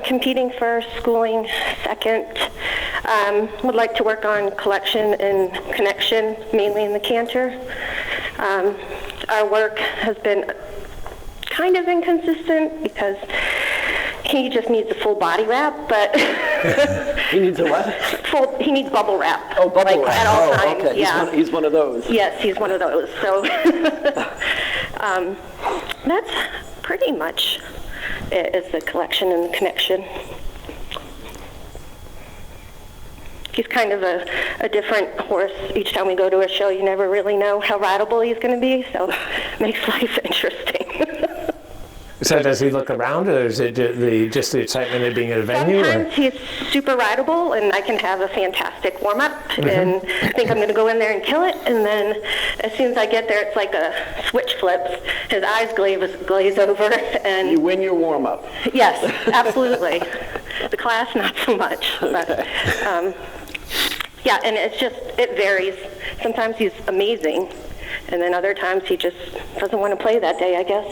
Competing first, schooling second. Would like to work on collection and connection, mainly in the canter. Our work has been kind of inconsistent because he just needs a full body wrap, but He needs a what? he needs bubble wrap. Oh, bubble wrap. At all times. Okay. Yeah. He's one of those. Yes, he's one of those. So that's pretty much it, is the collection and the connection. He's kind of a different horse. Each time we go to a show, you never really know how rideable he's going to be, so it makes life interesting. So does he look around, or is it just the excitement of being at a venue? Sometimes he's super rideable, and I can have a fantastic warm-up, and think I'm going to go in there and kill it, and then as soon as I get there, it's like a switch flips. His eyes glaze over, and... You win your warm-up. Yes, absolutely. The class, not so much. But, yeah, and it varies. Sometimes he's amazing, and then other times he just doesn't want to play that day, I guess.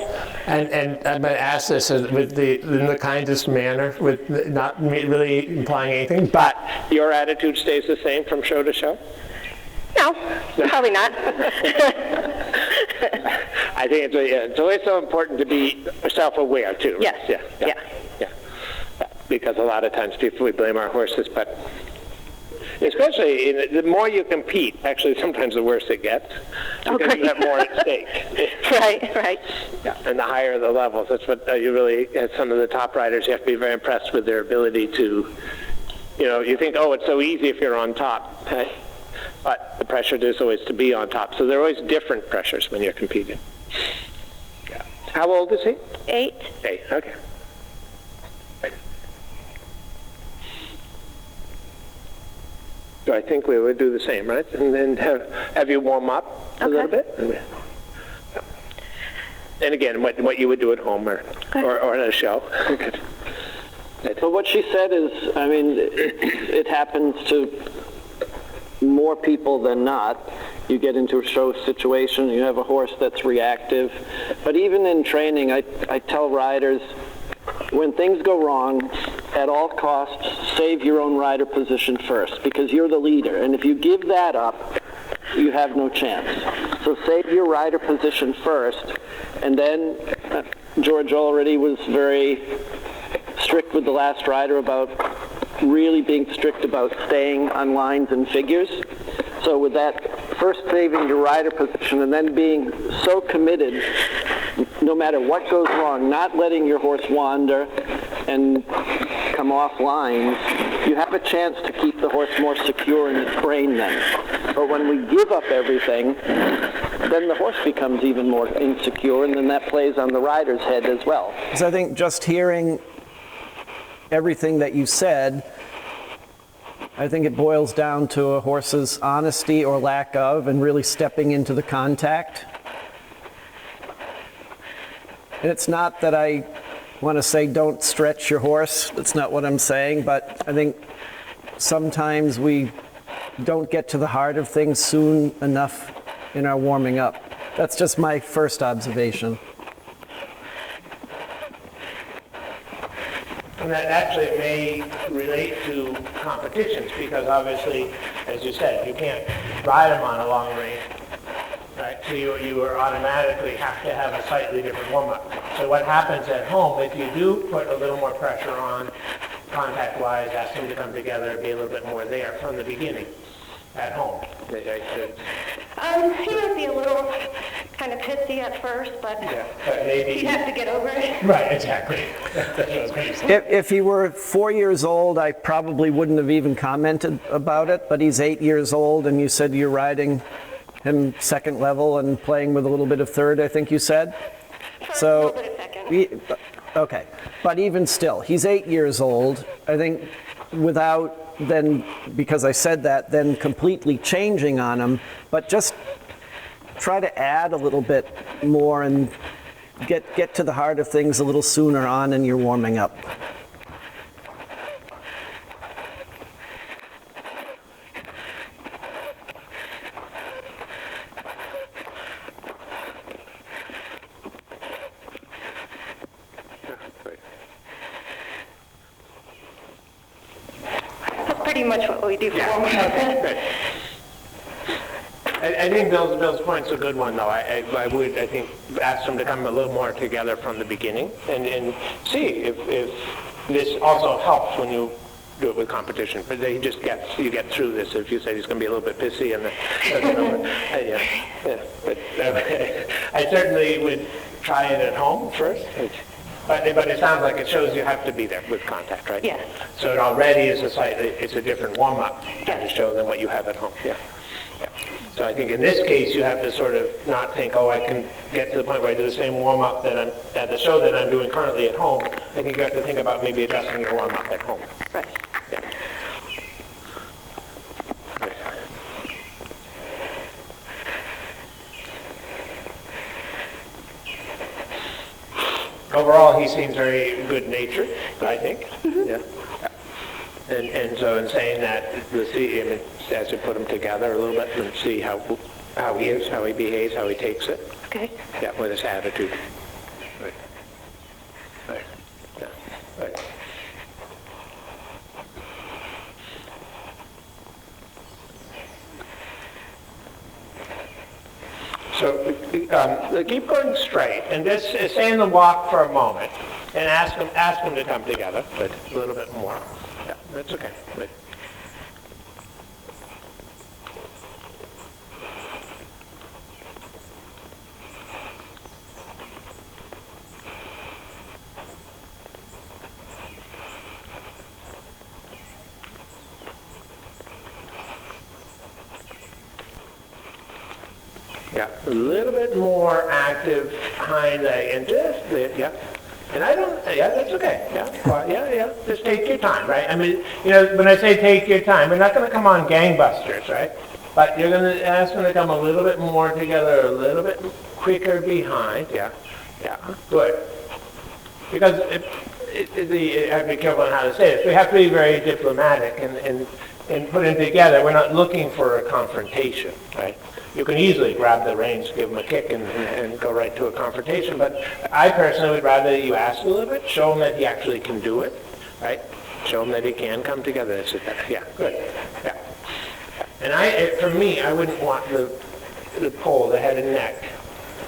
And I'm going to ask this in the kindest manner, with not really implying anything, but Your attitude stays the same from show to show? No, probably not. I think it's always so important to be self-aware, too. Right? Yes. Yeah. Because a lot of times we blame our horses, but especially the more you compete, actually sometimes the worse it gets, because you have more at stake. Right. Yeah. And the higher the levels, that's what you really, as some of the top riders, you have to be very impressed with their ability to, you think, oh, it's so easy if you're on top. Right? But the pressure is always to be on top. So there are always different pressures when you're competing. Yeah. How old is he? 8. 8, okay. So I think we would do the same, right? And then have you warm up a little bit. And again, what you would do at home or at a show. Good. But what she said is, I mean, it happens to more people than not. You get into a show situation, you have a horse that's reactive. But even in training, I tell riders, when things go wrong, at all costs, save your own rider position first, because you're the leader. And if you give that up, you have no chance. So save your rider position first. And then George already was very strict with the last rider about really being strict about staying on lines and figures. So with that, first saving your rider position and then being so committed, no matter what goes wrong, not letting your horse wander and come off lines, you have a chance to keep the horse more secure in its brain then. But when we give up everything, then the horse becomes even more insecure, and then that plays on the rider's head as well. So I think just hearing everything that you said, I think it boils down to a horse's honesty or lack of, and really stepping into the contact. And it's not that I want to say don't stretch your horse. That's not what I'm saying. But I think sometimes we don't get to the heart of things soon enough in our warming up. That's just my first observation. And that actually may relate to competitions, because obviously, as you said, you can't ride them on a long range, right? So you automatically have to have a slightly different warm-up. So what happens at home, if you do put a little more pressure on, contact-wise, ask them to come together, be a little bit more there from the beginning at home. He might be a little kind of pissy at first, but maybe he'd have to get over it. Right, exactly. That's what I was going to say. If he were 4 years old, I probably wouldn't have even commented about it, but he's 8 years old, and you said you're riding him second level and playing with a little bit of third, I think you said? So, a little bit of second. Okay, but even still, he's 8 years old. I think without then, because I said that, then completely changing on him, but just try to add a little bit more and get to the heart of things a little sooner on in your warming up. pretty much what we do for warm-up. Good. I think Bill's point's a good one, though. I would, I think, ask them to come a little more together from the beginning and see if this also helps when you do it with competition. But you get through this. If you say he's going to be a little bit pissy and But I certainly would try it at home first. But it sounds like it shows you have to be there with contact, right? Yeah. So it already is it's a different warm-up to show than what you have at home. Yeah. So I think in this case, you have to sort of not think, oh, I can get to the point where I do the same warm-up that I'm at the show that I'm doing currently at home. I think you have to think about maybe adjusting your warm-up at home. Right. Yeah. Right. Overall, he seems very good-natured, I think. Mm-hmm. Yeah. And so in saying that, as you put them together a little bit and see how he is, how he behaves, how he takes it. Okay. Yeah, with his attitude. Right. Right. Yeah. Right. So keep going straight and just stay in the walk for a moment and ask them to come together, but a little bit more. Yeah, that's okay. Right. Yeah, a little bit more active behind the interest. Yeah. And that's okay. Yeah, well, yeah. Just take your time, right? I mean, when I say take your time, we're not going to come on gangbusters, right? But you're going to ask them to come a little bit more together, a little bit quicker behind. Yeah, good. Because I have to be careful on how to say this. We have to be very diplomatic and put them together. We're not looking for a confrontation, right? You can easily grab the reins, give them a kick, and go right to a confrontation. But I personally would rather you ask a little bit, show him that he actually can do it, right? Show him that he can come together. That's it. Yeah, good. Yeah. And for me, I wouldn't want the pole, the head and neck,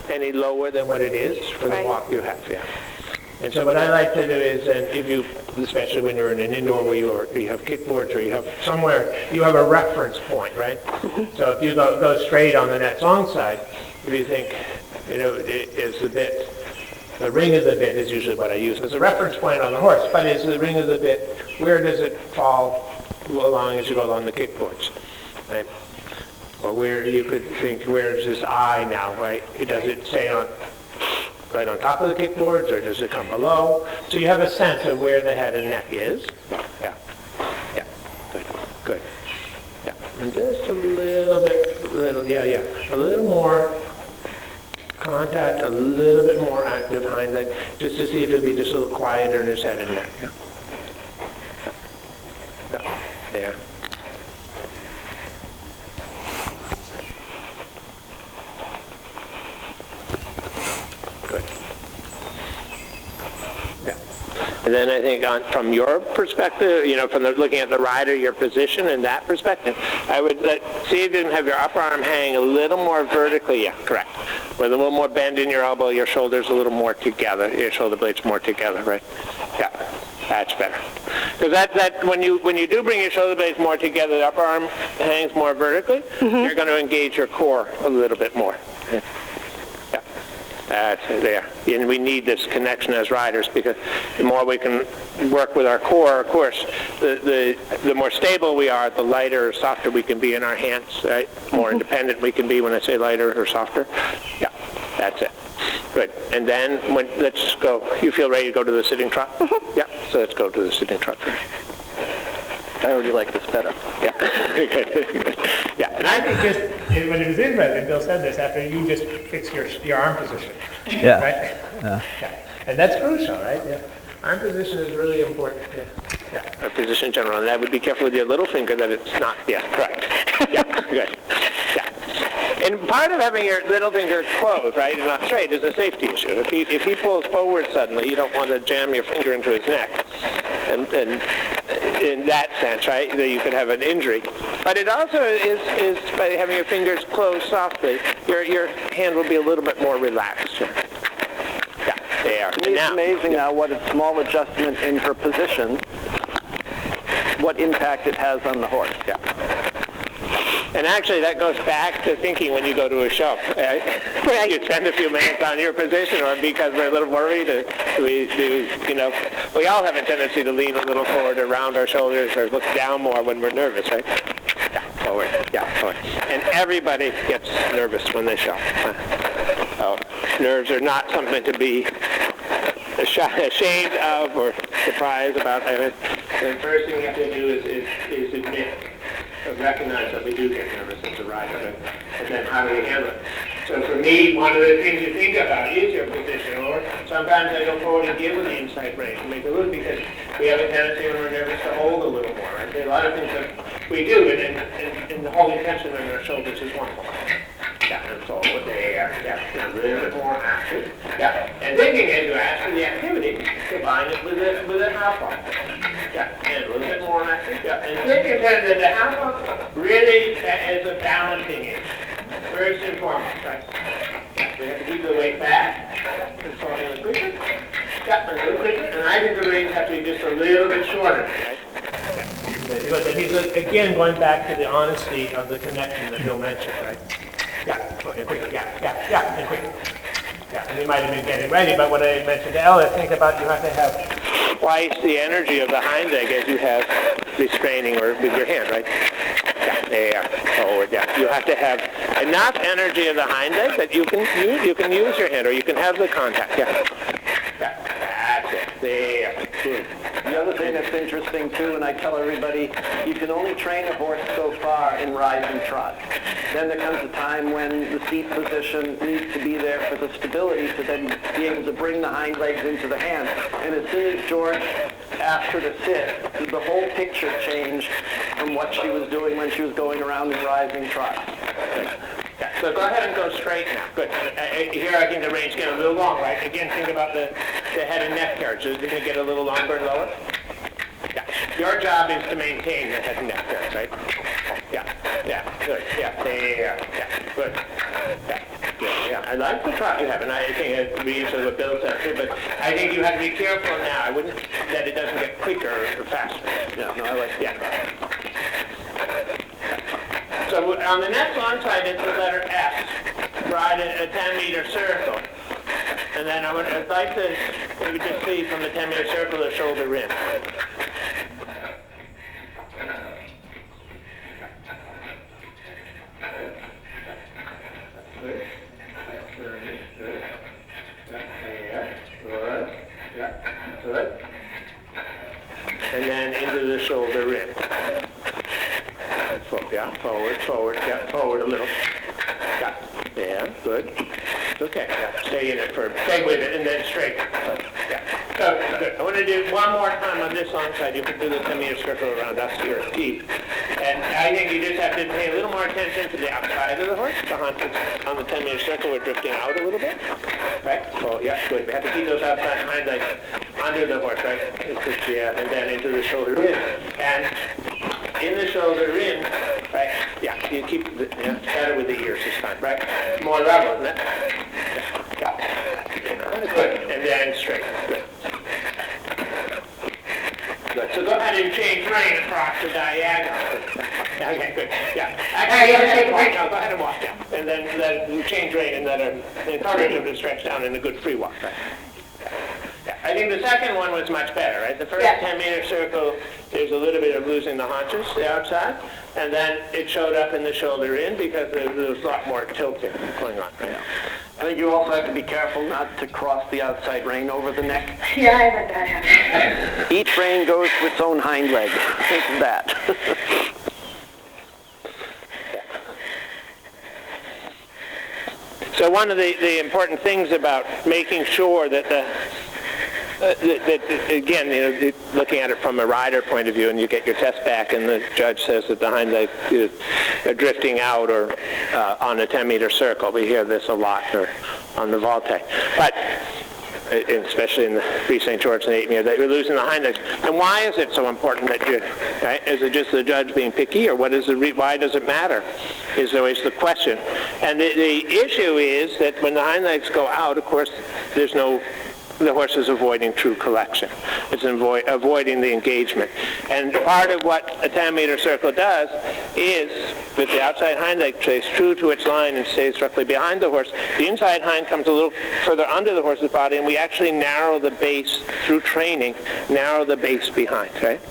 any lower than what it is for the walk you have. Yeah. And so what I like to do is, if you, especially when you're in an indoor where you have kickboards or you have somewhere, you have a reference point, right? So if you go straight on the net's long side, if you think, is the bit, the ring of the bit is usually what I use as a reference point on the horse, but is the ring of the bit, where does it fall along as you go along the kickboards, right? Or where you could think, where is this eye now, right? Does it stay on right on top of the kickboards, or does it come below? So you have a sense of where the head and neck is. Yeah. Good. Yeah. And just a little bit, a little more contact, a little bit more active behind that, just to see if it'll be just a little quieter in his head and neck. Yeah. There. And then I think from your perspective, from looking at the rider, your position in that perspective, I would see if you can have your upper arm hang a little more vertically. Yeah, correct. With a little more bend in your elbow, your shoulders a little more together, your shoulder blades more together, right? Yeah, that's better. Because that when you do bring your shoulder blades more together, the upper arm hangs more vertically. Mm-hmm. You're going to engage your core a little bit more. Yeah. There. And we need this connection as riders, because the more we can work with our core, of course, the more stable we are, the lighter or softer we can be in our hands, right? More independent we can be. When I say lighter or softer. Yeah, that's it. Good. And then let's go. You feel ready to go to the sitting trot? Mm-hmm. Yeah, so let's go to the sitting trot. I already like this better. Yeah. Yeah. And I think just when it was interesting, Bill said this after you just fix your arm position. Yeah. Right? Yeah. And that's crucial, right? Yeah. Arm position is really important. Yeah. Our position in general. And that would be careful with your little finger that it's not. Yeah, correct. Yeah, good. Yeah. And part of having your little finger closed, right, and not straight, is a safety issue. If he pulls forward suddenly, you don't want to jam your finger into his neck. And in that sense, right? That you could have an injury. But it also is by having your fingers closed softly, your hand will be a little bit more relaxed. Yeah, they are. To me, it's amazing now what a small adjustment in her position, what impact it has on the horse. Yeah. And actually, that goes back to thinking when you go to a show. Right? You spend a few minutes on your position, or because we're a little worried, we all have a tendency to lean a little forward around our shoulders or look down more when we're nervous, right? Yeah, forward. Yeah, forward. And everybody gets nervous when they show. So nerves are not something to be ashamed of or surprised about. The first thing you have to do is admit, recognize that we do get nervous as a rider, and then how do we handle it? So for me, one of the things you think about is your position, or sometimes I go forward and give with the inside range and make a little, because we have a tendency when we're nervous to hold a little more, right? There are a lot of things that we do, and the holding tension on our shoulders is one. Yeah, and so there, yeah, a little bit more active. Yeah, and thinking as you ask for the activity, combine it with a half pump. Yeah, and a little bit more active. Yeah, and thinking that the half pump really is a balancing aid. First and foremost, right? Yeah, we have to keep the weight back, controlling the quicker. Yeah, a little quicker, and I think the reins have to be just a little bit shorter, right? But he's, again, going back to the honesty of the connection that Bill mentioned, right? Yeah, and quick, yeah, and quick. Yeah, and he might have been getting ready, but what I mentioned to Ella, think about you have to have twice the energy of the hind leg as you have restraining or with your hand, right? Yeah, there, forward, yeah. You have to have enough energy of the hind leg that you can use your hand, or you can have the contact, yeah. Yeah, that's it, there, good. The other thing that's interesting too, and I tell everybody, you can only train a horse so far in ride and trot. Then there comes a time when the seat position needs to be there for the stability to then be able to bring the hind legs into the hand. And as soon as George asked her to sit, the whole picture changed from what she was doing when she was going around in rising trot. Yeah, so go ahead and go straight now. Good. Here I think the range get a little long, right? Again, think about the head and neck carriage. Is it going to get a little longer and lower? Yeah. Your job is to maintain the head and neck carriage, right? Yeah, good. Yeah, there. Yeah, good. Yeah, good. Yeah, I like the trot you have, and I think it reinforces what Bill said too, but I think you have to be careful now. I wouldn't, that it doesn't get quicker or faster. Yeah, no, I like that. Yeah. So on the next long side, it's the letter S. Ride a 10-meter circle. And then I'd like to maybe just see from the 10-meter circle the shoulder in. Good. And then into the shoulder in. Yeah, forward, yeah, forward a little. Yeah, good. Okay, yeah, stay with it, and then straight. Yeah, so good. I want to do one more time on this long side. You can do the 10-meter circle around us to your teeth. And I think you just have to pay a little more attention to the outside of the horse. The haunches on the 10-meter circle, we're drifting out a little bit. Right? So, yeah, good. We have to keep those outside hind legs under the horse, right? Yeah, and then into the shoulder in. And in the shoulder in, right? Yeah, you keep the, better with the ears this time, right? More level, isn't it? Yeah. Good. And then straight. Good. Good. So go ahead and change rein across the diagonal. Okay, good. Yeah. Now go ahead and walk down. And then change rein and then encourage them to stretch down in a good free walk, right? Yeah. I think the second one was much better, right? The first 10-meter circle, there's a little bit of losing the haunches, the outside, and then it showed up in the shoulder in because there was a lot more tilting going on. Right? I think you also have to be careful not to cross the outside rein over the neck. Yeah, I let that happen. Each rein goes to its own hind leg. Think of that. So one of the important things about making sure that again, looking at it from a rider point of view, and you get your test back, and the judge says that the hind leg is drifting out or on a 10-meter circle. We hear this a lot, or on the volte. But especially in the free St. George and 8 meter, that you're losing the hind legs. And why is it so important that you, right? Is it just the judge being picky, or what is why does it matter, is always the question. And the issue is that when the hind legs go out, of course, the horse is avoiding true collection. It's avoiding the engagement. And part of what a 10-meter circle does is, with the outside hind leg stays true to its line and stays directly behind the horse, the inside hind comes a little further under the horse's body, and we actually narrow the base through training, narrow the base behind, right?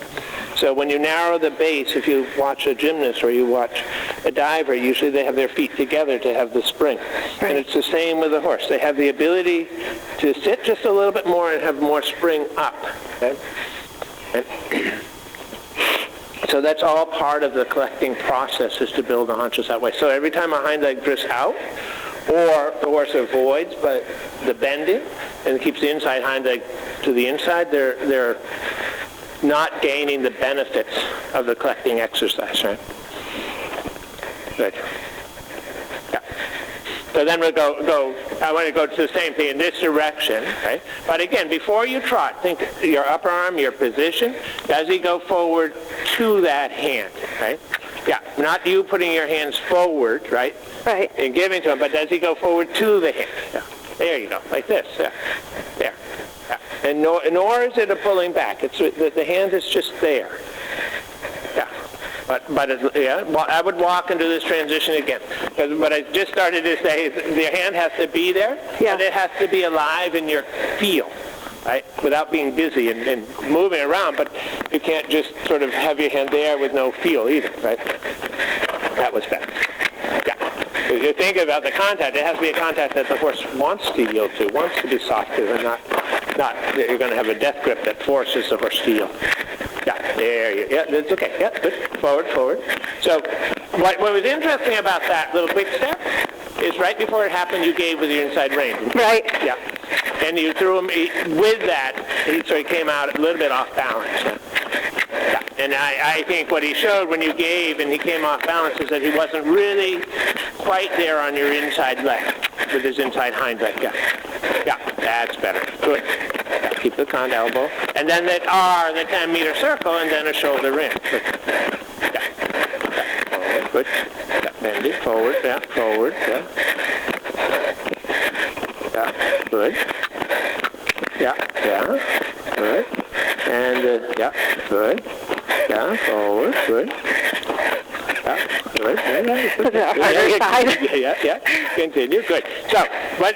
So when you narrow the base, if you watch a gymnast or you watch a diver, usually they have their feet together to have the spring. Right. And it's the same with the horse. They have the ability to sit just a little bit more and have more spring up. Okay? So that's all part of the collecting process, is to build the haunches that way. So every time a hind leg drifts out, or the horse avoids but the bending and keeps the inside hind leg to the inside, they're not gaining the benefits of the collecting exercise, right? Good. Yeah. So then we'll I want to go to the same thing in this direction, right? But again, before you trot, think your upper arm, your position. Does he go forward to that hand, right? Yeah, not you putting your hands forward, right? Right. And giving to him, but does he go forward to the hand? Yeah. There you go, like this. Yeah. There. Yeah. And nor is it a pulling back. It's the hand is just there. Yeah. But I would walk into this transition again. Because what I just started to say is the hand has to be there, but it has to be alive in your feel, right? Without being busy and moving around, but you can't just sort of have your hand there with no feel either, right? That was better. Yeah. If you think about the contact, it has to be a contact that the horse wants to yield to, wants to be soft to, and not that you're going to have a death grip that forces the horse to yield. Yeah, there you go. Yeah, that's okay. Yeah, good. Forward, forward. So what was interesting about that little quick step is right before it happened, you gave with your inside rein. Right. Yeah. And you threw him, with that, he sort of came out a little bit off balance. Yeah. And I think what he showed when you gave and he came off balance is that he wasn't really quite there on your inside leg, with his inside hind leg. Yeah. Yeah, that's better. Good. Yeah, keep the con elbow. And then that R, the 10-meter circle, and then a shoulder in. Good. Yeah. Yeah. Forward. Good. Yeah. Bend it. Forward. Yeah. Forward. Yeah. Yeah. Good. Yeah. Yeah. Good. And, yeah. Good. Yeah. Forward. Good. Yeah. Good. Yeah. Continue. Good. So, what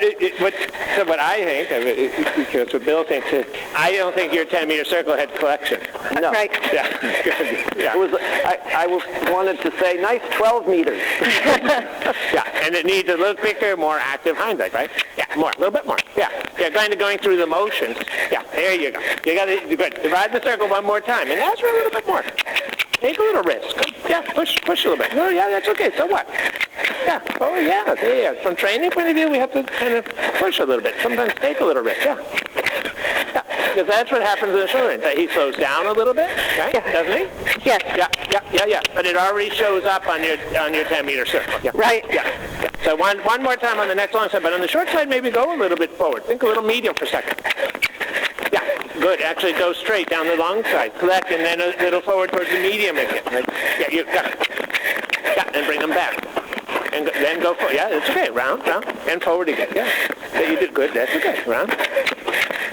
I think, because what Bill thinks is, I don't think your 10-meter circle had collection. No. Right. Yeah. Good. Yeah. It was, I wanted to say, nice 12 meters. Yeah, and it needs a little quicker, more active hind leg, right? Yeah, more, a little bit more. Yeah, going through the motions. Yeah, there you go. You got to good. Divide the circle one more time, and ask for a little bit more. Take a little risk. Yeah, push a little bit. Oh, yeah, that's okay. So what? Yeah. Oh, yeah. There. From training point of view, we have to kind of push a little bit. Sometimes take a little risk. Yeah. Yeah. Because that's what happens in the shoulder. He slows down a little bit, right? Yeah. Doesn't he? Yes. Yeah. But it already shows up on your 10-meter circle. Yeah. Right. Yeah. So one more time on the next long side, but on the short side, maybe go a little bit forward. Think a little medium for a second. Yeah, good. Actually, go straight down the long side. Collect, and then a little forward towards the medium again. Yeah, you got it. Yeah, and bring them back. And then go forward. Yeah, it's okay. Round, and forward again. Yeah, you did good. That's okay. Round.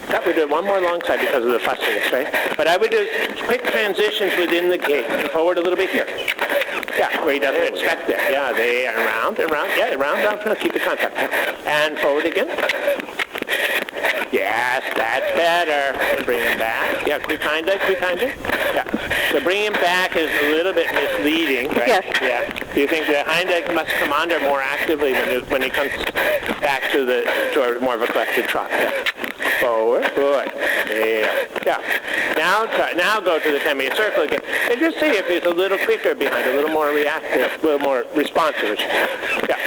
Yeah, we did one more long side because of the fussiness, right? But I would do quick transitions within the gait. And forward a little bit here. Yeah, where he doesn't expect it. Yeah, there, and round. Yeah, round, down. Keep the contact. And forward again. Yes, that's better. And bring him back. Yeah, quick hind leg. Yeah. So bringing him back is a little bit misleading, right? Yes. Yeah. Do you think the hind leg must come under more actively when he comes back to more of a collected trot? Yeah. Forward. Good. Yeah. Now go to the 10-meter circle again. And just see if he's a little quicker behind, a little more reactive, a little more responsive. Yeah.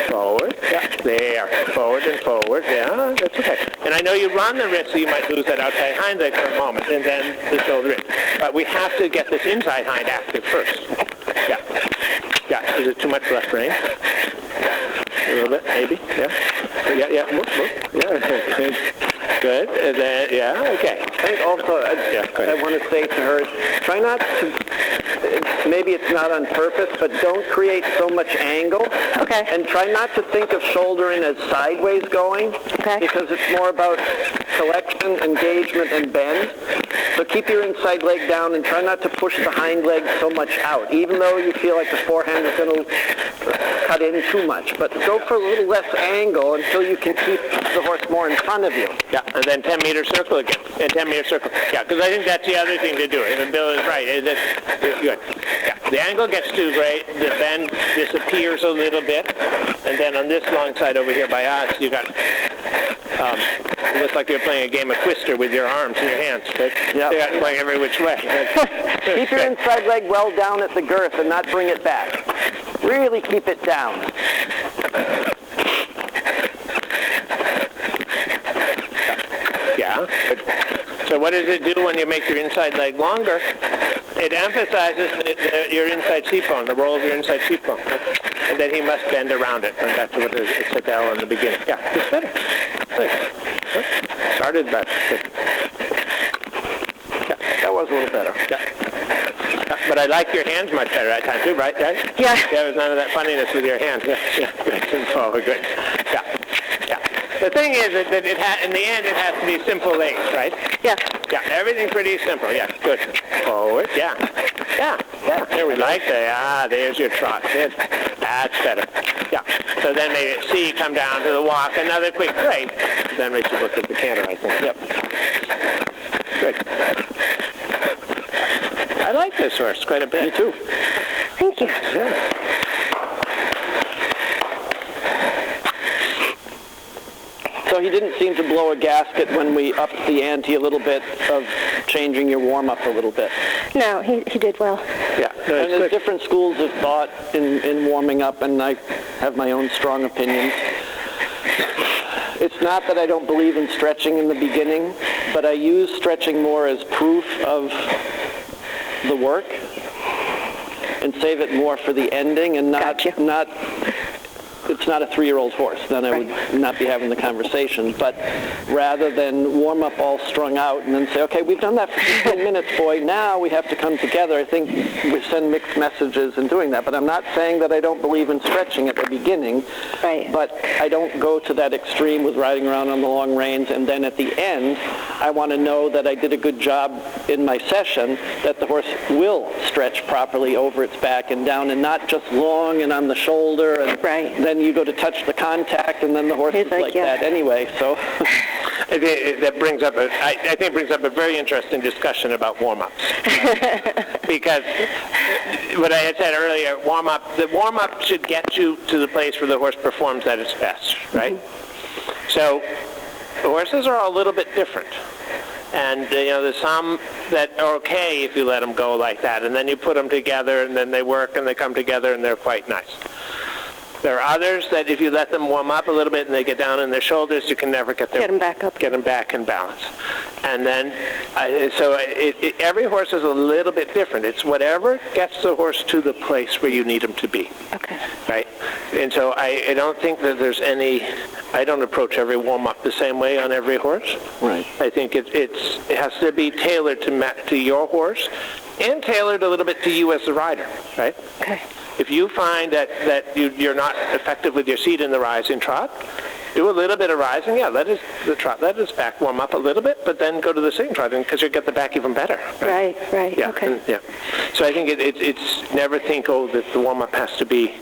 Forward. Yeah. There. Forward and forward. Yeah. That's okay. And I know you run the risk, so you might lose that outside hind leg for a moment, and then the shoulder in. But we have to get this inside hind active first. Yeah. Yeah. Is it too much left rein? A little bit, maybe. Yeah. Yeah. Move. Yeah. Good. And then, yeah, okay. I think also, go ahead. I want to say to her, try not to, maybe it's not on purpose, but don't create so much angle. Okay. And try not to think of shouldering as sideways going. Okay. Because it's more about collection, engagement, and bend. So keep your inside leg down and try not to push the hind leg so much out, even though you feel like the forehand is going to cut in too much. But go for a little less angle until you can keep the horse more in front of you. Yeah, and then 10-meter circle again, and 10-meter circle. Yeah, because I think that's the other thing to do. And Bill is right. Good. Yeah, the angle gets too great, the bend disappears a little bit, and then on this long side over here by us, you got. It looks like you're playing a game of Twister with your arms and your hands, but you're going every which way. Keep your inside leg well down at the girth and not bring it back. Really keep it down. Yeah. So what does it do when you make your inside leg longer? It emphasizes your inside seat bone, the role of your inside seat bone. And then he must bend around it. And that's what it said in the beginning. Yeah, it's better. Good. Started better. Good. Yeah, that was a little better. Yeah. But I like your hands much better that time too, right? Yeah. There was none of that funniness with your hands. Yeah. Good. Forward. Good. Yeah. Yeah. The thing is that in the end it has to be simple legs, right? Yeah. Yeah. Everything's pretty simple. Yeah. Good. Forward. Yeah. Yeah. Yeah. There we like that. There's your trot. Good. That's better. Yeah. So then maybe C, come down to the walk, another quick break. Then we should look at the canter, I think. Yep. Good. I like this horse quite a bit. Me too. Thank you. Yeah. So he didn't seem to blow a gasket when we upped the ante a little bit of changing your warm-up a little bit. No, he did well. Yeah. And there's different schools of thought in warming up, and I have my own strong opinions. It's not that I don't believe in stretching in the beginning, but I use stretching more as proof of the work and save it more for the ending and not it's not a 3-year-old horse, then I would not be having the conversation. But rather than warm up all strung out and then say, okay, we've done that for 15 minutes, boy, now we have to come together. I think we send mixed messages in doing that. But I'm not saying that I don't believe in stretching at the beginning. Right. But I don't go to that extreme with riding around on the long reins. And then at the end, I want to know that I did a good job in my session, that the horse will stretch properly over its back and down and not just long and on the shoulder. And then you go to touch the contact, and then the horse is like that anyway. So that brings up I think brings up a very interesting discussion about warm-ups. Because what I had said earlier, the warm-up should get you to the place where the horse performs at its best, right? Mm-hmm. So the horses are all a little bit different. And, there's some that are okay if you let them go like that, and then you put them together, and then they work, and they come together, and they're quite nice. There are others that if you let them warm up a little bit and they get down on their shoulders, you can never get them back up. Get them back in balance. And then, every horse is a little bit different. It's whatever gets the horse to the place where you need him to be. Okay. Right? And so I don't think that there's I don't approach every warm-up the same way on every horse. Right. I think it has to be tailored to your horse and tailored a little bit to you as the rider, right? Okay. If you find that you're not effective with your seat in the rising trot, do a little bit of rising. Yeah, let his back warm up a little bit, but then go to the sitting trot because you'll get the back even better. Right. Yeah, Okay. Yeah. So I think it's never think, that the warm up has to be,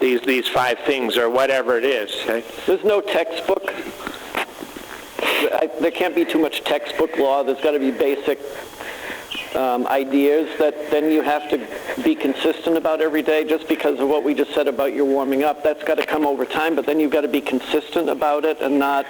these 5 things or whatever it is. Right? There's no textbook. There can't be too much textbook law. There's got to be basic ideas that then you have to be consistent about every day. Just because of what we just said about your warming up, that's got to come over time, but then you've got to be consistent about it and not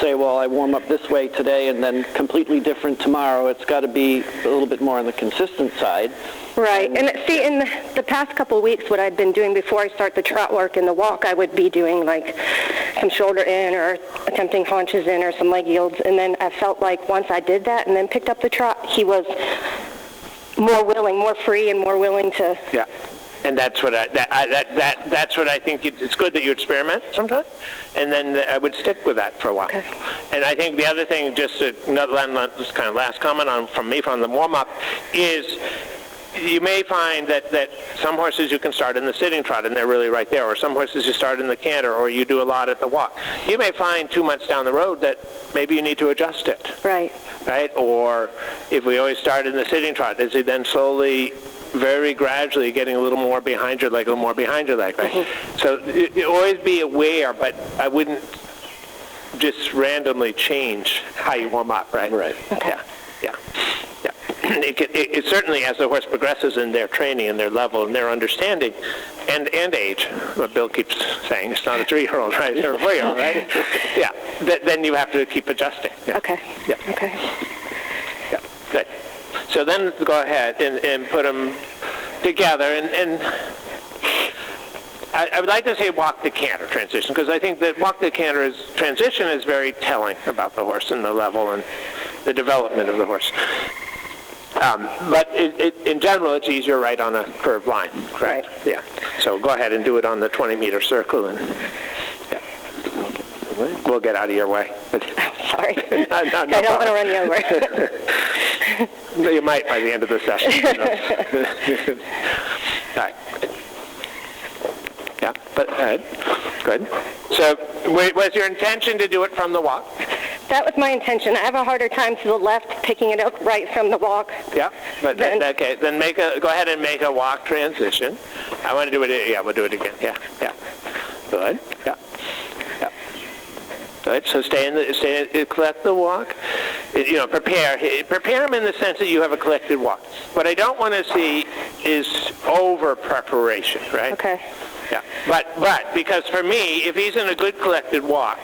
say, well, I warm up this way today and then completely different tomorrow. It's got to be a little bit more on the consistent side. Right. And see, in the past couple of weeks, what I'd been doing before I start the trot work and the walk, I would be doing like some shoulder in or attempting haunches in or some leg yields. And then I felt like once I did that and then picked up the trot, he was more willing, more free, and more willing to. Yeah. And that's what that's what I think. It's good that you experiment sometimes, and then I would stick with that for a while. Okay. And I think the other thing, just another kind of last comment from me from the warm-up, is you may find that some horses you can start in the sitting trot and they're really right there, or some horses you start in the canter, or you do a lot at the walk. You may find 2 months down the road that maybe you need to adjust it. Right. Right? Or if we always start in the sitting trot, is it then slowly, very gradually getting a little more behind your leg, right? Mm-hmm. So you always be aware, but I wouldn't just randomly change how you warm up, right? Right. Okay. Yeah. It certainly, as the horse progresses in their training and their level and their understanding and age, what Bill keeps saying, it's not a 3-year-old, right? Or a 4-year-old, right? Yeah. Then you have to keep adjusting. Yeah. Okay. Yeah. Okay. Yeah. Good. So then go ahead and put them together. And I would like to say walk to canter transition, because I think that walk to canter transition is very telling about the horse and the level and the development of the horse. But in general, it's easier right on a curved line, correct? Right. Yeah. So go ahead and do it on the 20-meter circle, and yeah. We'll get out of your way. Sorry. No I don't want to run you over. You might by the end of the session. All right. Yeah, but good. So was your intention to do it from the walk? That was my intention. I have a harder time to the left picking it up right from the walk. Yeah, but okay. Then go ahead and make a walk transition. I want to do it. Yeah, we'll do it again. Yeah. Good. Yeah. Good. So collect the walk. Prepare them in the sense that you have a collected walk. What I don't want to see is over preparation, right? Okay. Yeah. But because for me, if he's in a good collected walk,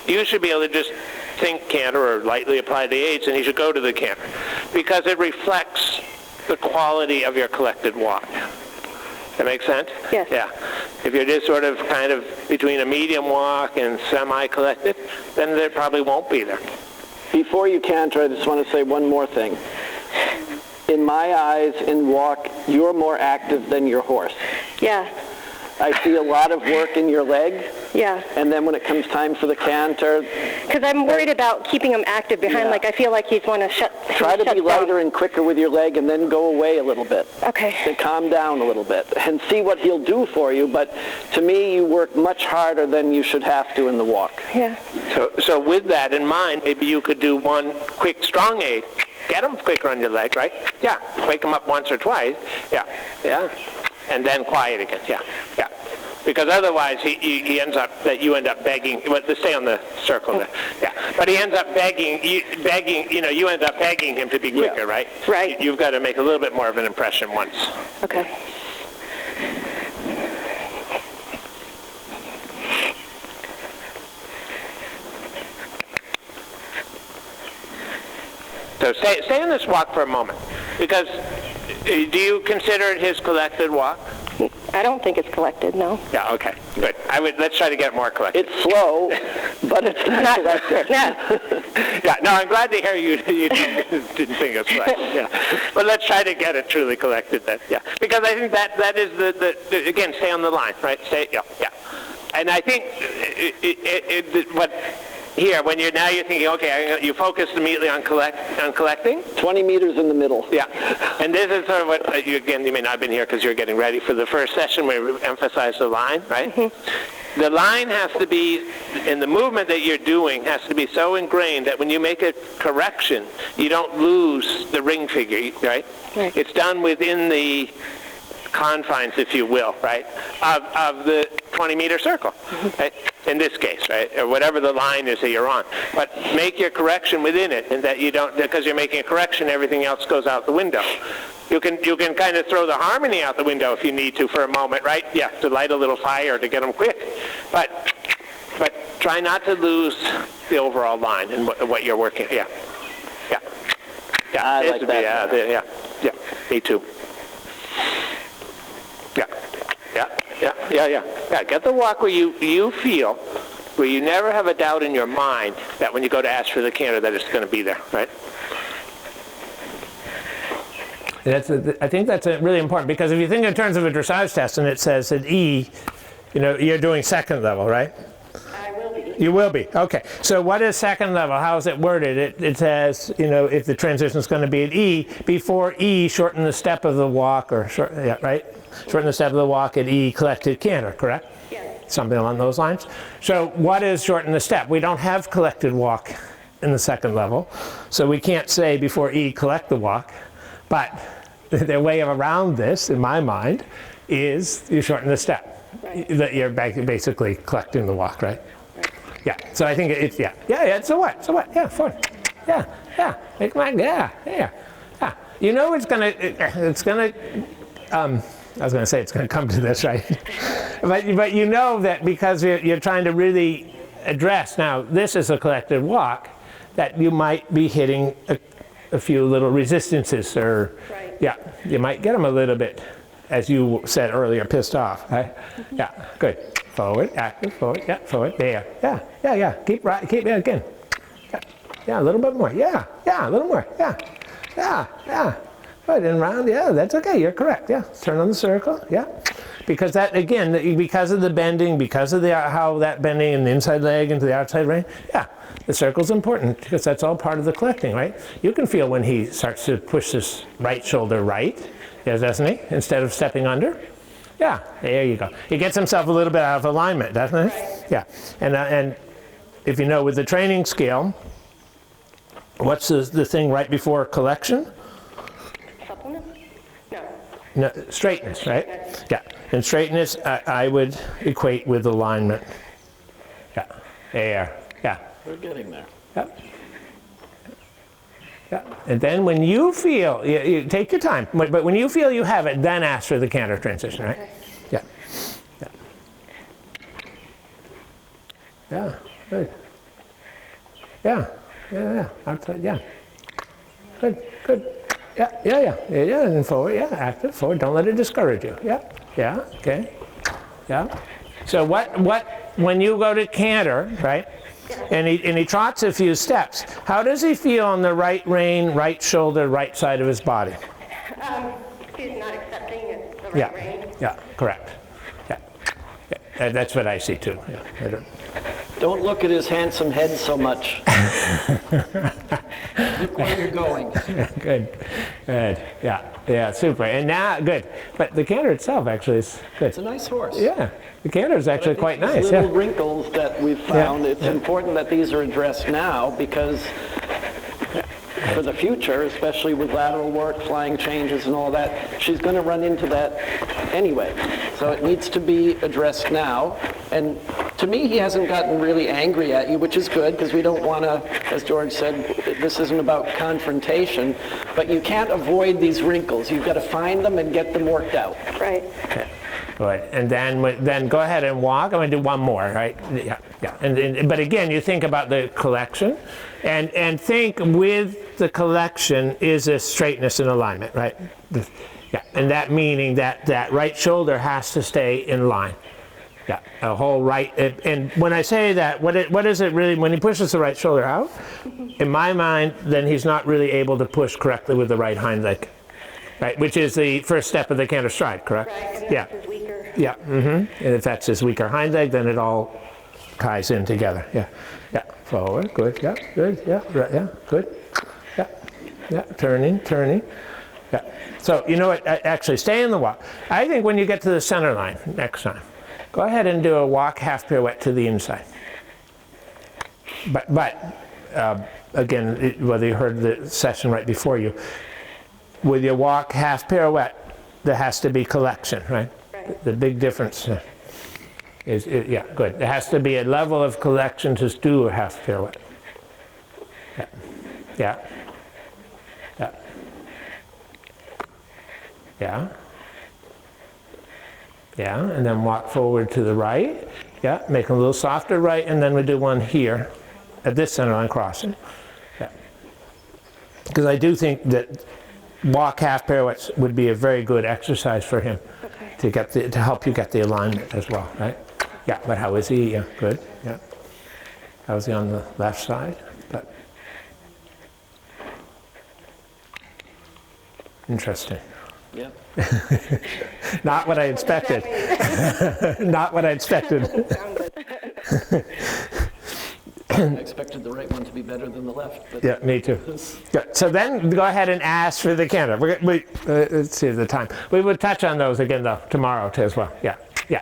you should be able to just think canter or lightly apply the aids, and he should go to the canter, because it reflects the quality of your collected walk. That makes sense? Yes. Yeah. If you're just sort of kind of between a medium walk and semi-collected, then there probably won't be there. Before you canter, I just want to say one more thing. In my eyes, in walk, you're more active than your horse. Yeah. I see a lot of work in your leg. Yeah. And then when it comes time for the canter... Because I'm worried about keeping him active behind, like I feel like he's want to shut Try to be lighter and quicker with your leg, and then go away a little bit. Okay. And calm down a little bit and see what he'll do for you. But to me, you work much harder than you should have to in the walk. Yeah. So with that in mind, maybe you could do one quick strong aid. Get him quicker on your leg, right? Yeah. Wake him up once or twice. Yeah. And then quiet again. Yeah. Because otherwise, he ends up that you end up begging. Well, to stay on the circle there. Yeah. But he ends up begging. You end up begging him to be quicker, right? Right. You've got to make a little bit more of an impression once. Okay. So stay in this walk for a moment, because do you consider it his collected walk? I don't think it's collected, no. Yeah, okay, good. Let's try to get it more collected. It's slow, but it's not collected. Yeah, no, I'm glad to hear you didn't think it's collected. Yeah. But let's try to get it truly collected then. Yeah. Because I think that is the again, stay on the line, right? Yeah. And I think when you're thinking, okay, you focus immediately on collecting. 20 meters in the middle. Yeah, and this is sort of what, you may not have been here because you're getting ready for the first session where we emphasize the line, right? Mm-hmm. The line has to be, in the movement that you're doing, has to be so ingrained that when you make a correction, you don't lose the ring figure, right? It's done within the confines, if you will, right, of the 20-meter circle, right? In this case, right, or whatever the line is that you're on. But make your correction within it, and that you don't, because you're making a correction, everything else goes out the window. You can kind of throw the harmony out the window if you need to for a moment, right? Yeah, to light a little fire to get them quick. But try not to lose the overall line and what you're working. Yeah. I like that. Yeah. Me too. Yeah, get the walk where you feel, where you never have a doubt in your mind that when you go to ask for the canter that it's going to be there, right? I think that's really important, because if you think in terms of a dressage test and it says at E, you're doing second level, right? I will be. You will be. Okay. So what is second level? How is it worded? It says, you know, if the transition is going to be at E, before E, shorten the step of the walk, or yeah, right? Shorten the step of the walk at E, collected canter, correct? Yes. Something along those lines. So what is shorten the step? We don't have collected walk in the second level, so we can't say before E, collect the walk. But the way around this, in my mind, is you shorten the step. Right. That you're basically collecting the walk, right? Yeah. So I think it's yeah. So what? Yeah. Fine. Yeah. Make my yeah. You know it's gonna. I was gonna say it's gonna come to this, right? but you know that because you're trying to really address now. This is a collected walk that you might be hitting a few little resistances, or Right. yeah, you might get them a little bit, as you said earlier, pissed off, right? Yeah, good. Forward, active, forward, yeah, forward, there. Yeah. Keep right, keep it again. Yeah, a little bit more. Yeah, a little more. Yeah. Good, and round, yeah, that's okay, you're correct. Yeah, turn on the circle, yeah. Because that, again, because of the bending, because of how that bending in the inside leg into the outside leg, yeah, the circle's important because that's all part of the collecting, right? You can feel when he starts to push this right shoulder right, yes, doesn't he? Instead of stepping under. Yeah, there you go. He gets himself a little bit out of alignment, doesn't he? Right. Yeah, and if you know with the training scale, what's the thing right before collection? Supplement? No. No, straightness, right? Yeah, and straightness I would equate with alignment. Yeah, there, yeah. We're getting there. Yep. Yeah. And then when you feel, you take your time, but when you feel you have it, then ask for the canter transition, right? Yeah. Yeah, good. Yeah. Yeah. Good. Yeah, and forward, yeah, active, forward, don't let it discourage you. Yeah, okay. Yeah. So when you go to canter, right? And he trots a few steps. How does he feel on the right rein, right shoulder, right side of his body? He's not accepting it, the right rein. Yeah, correct. Yeah. That's what I see too. Yeah, Don't look at his handsome head so much. Look where you're going. Good. Yeah, super. And now, good. But the canter itself actually is good. It's a nice horse. Yeah, the canter is actually quite nice. Little wrinkles that we've found, it's important that these are addressed now because for the future, especially with lateral work, flying changes and all that, she's going to run into that anyway. So it needs to be addressed now. And to me, he hasn't gotten really angry at you, which is good because we don't want to, as George said, this isn't about confrontation, but you can't avoid these wrinkles. You've got to find them and get them worked out. Right. Good. And then go ahead and walk. I'm going to do one more, right? Yeah. But again, you think about the collection, and think with the collection is a straightness and alignment, right? Yeah. And that meaning that right shoulder has to stay in line. Yeah, a whole right, and when I say that, what is it really, when he pushes the right shoulder out, in my mind, then he's not really able to push correctly with the right hind leg, right, which is the first step of the canter stride, correct? Right, and Yeah. that's his weaker. Yeah, and if that's his weaker hind leg, then it all ties in together, yeah, forward, good, yeah, good, yeah, right, yeah, good, yeah, turning, yeah. So, you know what, actually, stay in the walk. I think when you get to the center line next time, go ahead and do a walk half pirouette to the inside. But again, whether you heard the session right before you, with your walk half pirouette, there has to be collection, right? The big difference is, yeah, good. There has to be a level of collection to do a half pirouette. Yeah. Yeah, and then walk forward to the right. Yeah, make a little softer right, and then we do one here at this center line crossing. Yeah. Because I do think that walk half pirouettes would be a very good exercise for him to help you get the alignment as well, right? Yeah, but how is he? Yeah, good. Yeah. How is he on the left side? But interesting. Yeah. Not what I expected. Not what I expected. I expected the right one to be better than the left. But Yeah, me too. Yeah. So then go ahead and ask for the canter. Let's see the time. We will touch on those again though tomorrow too as well. Yeah. Yeah,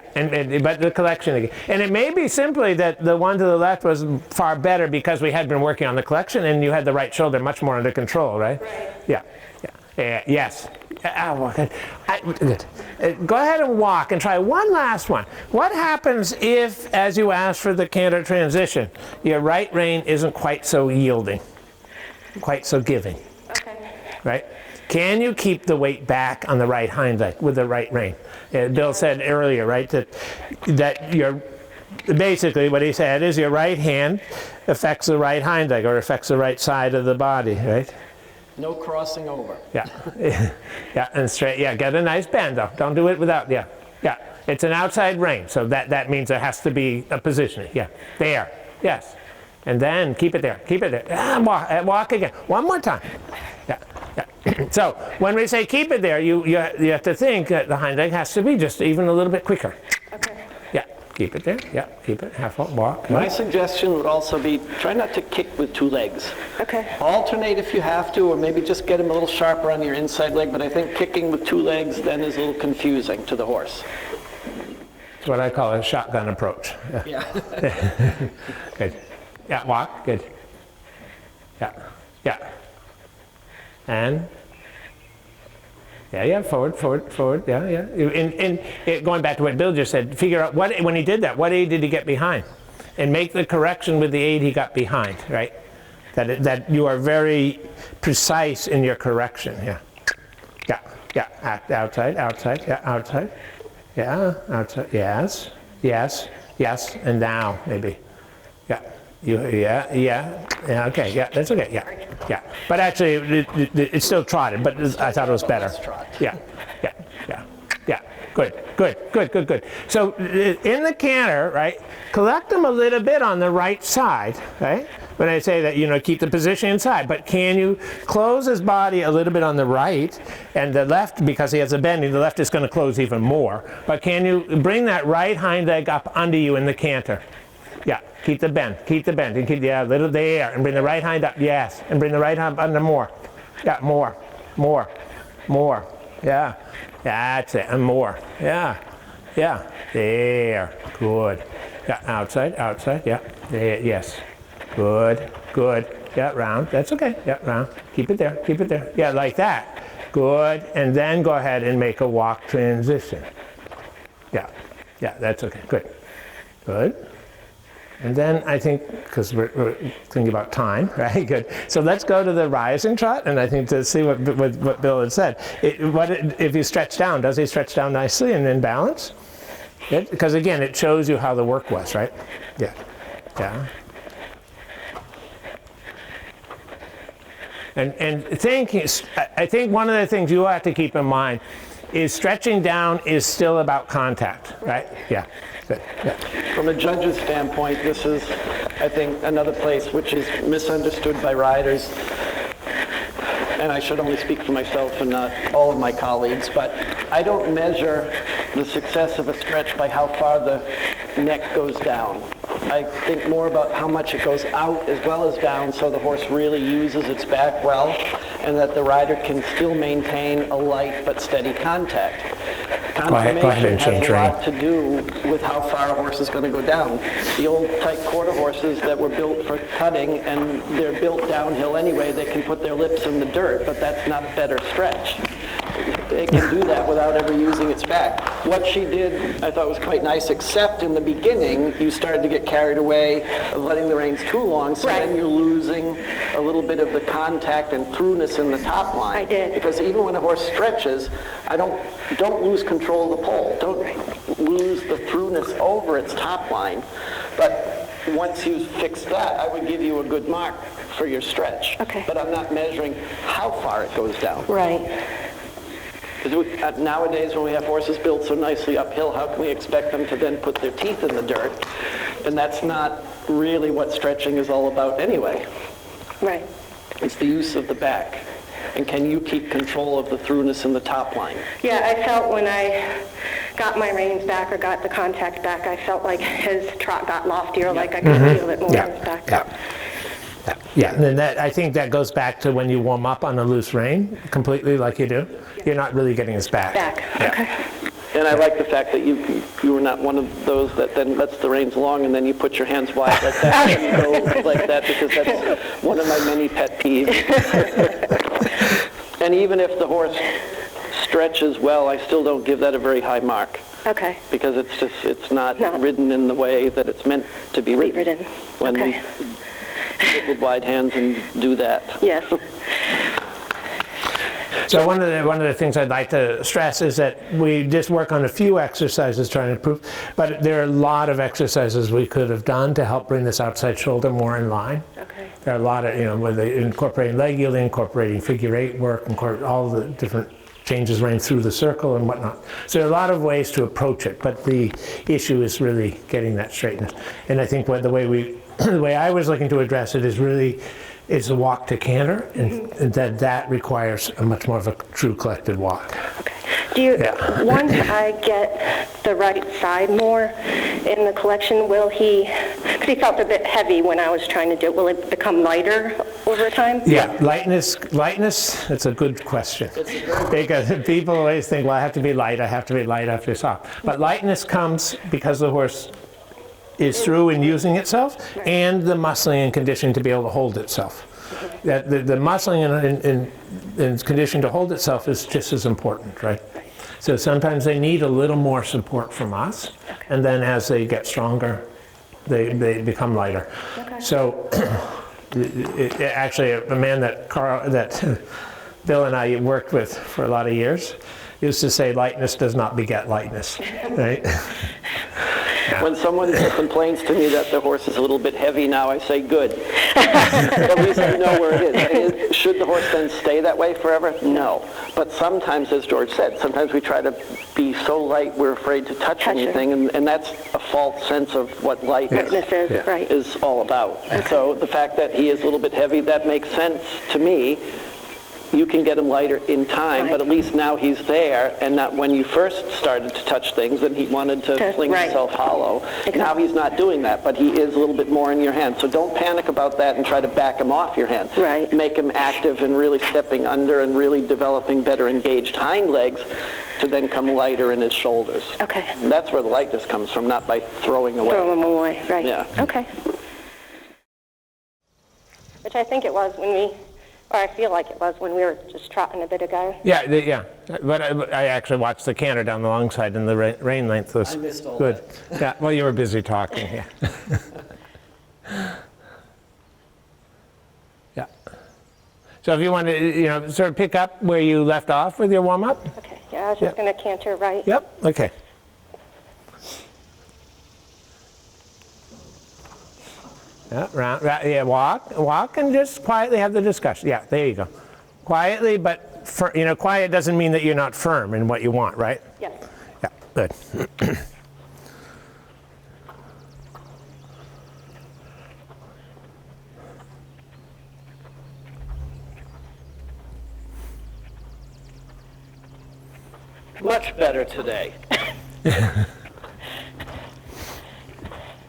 but the collection again. And it may be simply that the one to the left was far better because we had been working on the collection and you had the right shoulder much more under control, right? Yeah. Yes. Good. Go ahead and walk and try one last one. What happens if, as you ask for the canter transition, your right rein isn't quite so yielding, quite so giving? Okay. Right? Can you keep the weight back on the right hind leg with the right rein? Bill said earlier, right, that your basically what he said is your right hand affects the right hind leg or affects the right side of the body, right? no crossing over. Yeah, yeah, and straight. Yeah, get a nice bend though. Don't do it without. Yeah, yeah. It's an outside rein, so that means there has to be a positioning. Yeah, there. Yes, and then keep it there. Keep it there. Walk again. One more time. Yeah, yeah. So when we say keep it there, you have to think that the hind leg has to be just even a little bit quicker. Okay. Yeah, keep it there. Yeah, keep it. Half walk. My suggestion would also be try not to kick with two legs. Okay. Alternate if you have to, or maybe just get them a little sharper on your inside leg, but I think kicking with two legs then is a little confusing to the horse. It's what I call a shotgun approach. Yeah. Good. Yeah, walk. Good. Yeah. Yeah. And yeah, forward. Yeah. And going back to what Bill just said, figure out when he did that, what aid did he get behind, and make the correction with the aid he got behind. Right. That you are very precise in your correction. Yeah. Yeah. Outside. Yeah. Outside. Yeah. Outside. Yes. And now maybe. Yeah. Yeah. Okay. Yeah. That's okay. Yeah. But actually, it's still trotted. But I thought it was better. Yeah. Good. So in the canter, right? Collect them a little bit on the right side, right? When I say that, keep the position inside. But can you close his body a little bit on the right, and the left, because he has a bending, the left is going to close even more. But can you bring that right hind leg up under you in the canter? Yeah, keep the bend, and keep a little there, and bring the right hind up, yes, and bring the right hind under more. Yeah, more, yeah, that's it, and more, yeah, there, good, yeah, outside, yeah, there, yes, good, yeah, round, that's okay, yeah, round, keep it there, yeah, like that, good, and then go ahead and make a walk transition, yeah, that's okay, good. And then I think, because we're thinking about time, right? Good. So let's go to the rising trot, and I think to see what Bill had said. If you stretch down, does he stretch down nicely and then balance? Because again, it shows you how the work was, right? Yeah. And I think one of the things you have to keep in mind is stretching down is still about contact, right? Yeah. Yeah. From a judge's standpoint, this is, I think, another place which is misunderstood by riders. And I should only speak for myself and not all of my colleagues, but I don't measure the success of a stretch by how far the neck goes down. I think more about how much it goes out as well as down, so the horse really uses its back well, and that the rider can still maintain a light but steady contact. Conformation has a lot to do with how far a horse is going to go down. The old tight quarter horses that were built for cutting, and they're built downhill anyway, they can put their lips in the dirt, but that's not a better stretch. It can do that without ever using its back. What she did, I thought, was quite nice, except in the beginning, you started to get carried away of letting the reins too long, so then you're losing a little bit of the contact and throughness in the top line. I did. Because even when a horse stretches, don't lose control of the pole. Don't lose the throughness over its top line. But once you fix that, I would give you a good mark for your stretch. Okay. But I'm not measuring how far it goes down. Right. Because nowadays, when we have horses built so nicely uphill, how can we expect them to then put their teeth in the dirt? And that's not really what stretching is all about anyway. Right. It's the use of the back. And can you keep control of the throughness in the top line? Yeah, I felt when I got my reins back or got the contact back, I felt like his trot got loftier, like I could feel it more in his back. Yeah, and then I think that goes back to when you warm up on a loose rein completely like you do. You're not really getting his back. Back, okay. And I like the fact that you were not one of those that then lets the reins long and then you put your hands wide like that and you go like that, because that's one of my many pet peeves. And even if the horse stretches well, I still don't give that a very high mark. Okay. Because it's not ridden in the way that it's meant to be ridden. When Okay. we sit with wide hands and do that. Yes. So one of the things I'd like to stress is that we just work on a few exercises trying to improve, but there are a lot of exercises we could have done to help bring this outside shoulder more in line. Okay. There are a lot of, whether incorporating leg yielding, incorporating figure eight work, all the different changes running through the circle and whatnot. So there are a lot of ways to approach it, but the issue is really getting that straightness. And I think the way I was looking to address it is a walk to canter, and that requires a much more of a true collected walk. Okay. Do you, once I get the right side more in the collection, will he, because he felt a bit heavy when I was trying to do it, will it become lighter over time? Yeah, lightness, that's a good question. Because people always think, well, I have to be light, I have to be soft. But lightness comes because the horse is through and using itself, and the muscling and conditioning to be able to hold itself. That the muscling and conditioning to hold itself is just as important, right? So sometimes they need a little more support from us, and then as they get stronger, they become lighter. Okay. So actually, a man that Bill and I worked with for a lot of years used to say, lightness does not beget lightness, right? When someone complains to me that the horse is a little bit heavy now, I say, good. At least I know where it is. Should the horse then stay that way forever? No. But sometimes, as George said, sometimes we try to be so light we're afraid to touch anything, and that's a false sense of what lightness is all about. Okay. So the fact that he is a little bit heavy, that makes sense to me. You can get him lighter in time, but at least now he's there, and not when you first started to touch things and he wanted to fling himself hollow. Exactly. Now he's not doing that, but he is a little bit more in your hand. So don't panic about that and try to back him off your hand. Right. Make him active and really stepping under and really developing better engaged hind legs to then come lighter in his shoulders. Okay. And that's where the lightness comes from, not by throwing away. Throw him away, right. Yeah. Okay. Which I think it was when we... Or I feel like it was when we were just trotting a bit ago. Yeah. But I actually watched the canter down the long side, and the rein length was good. Yeah. Well, you were busy talking. Yeah. Yeah. So if you want to, sort of pick up where you left off with your warm up. Okay. Yeah, I was just going to canter right. Yep. Okay. Yeah, walk and just quietly have the discussion. Yeah, there you go. Quietly, but quiet doesn't mean that you're not firm in what you want, right? Yes. Yeah, good. Much better today.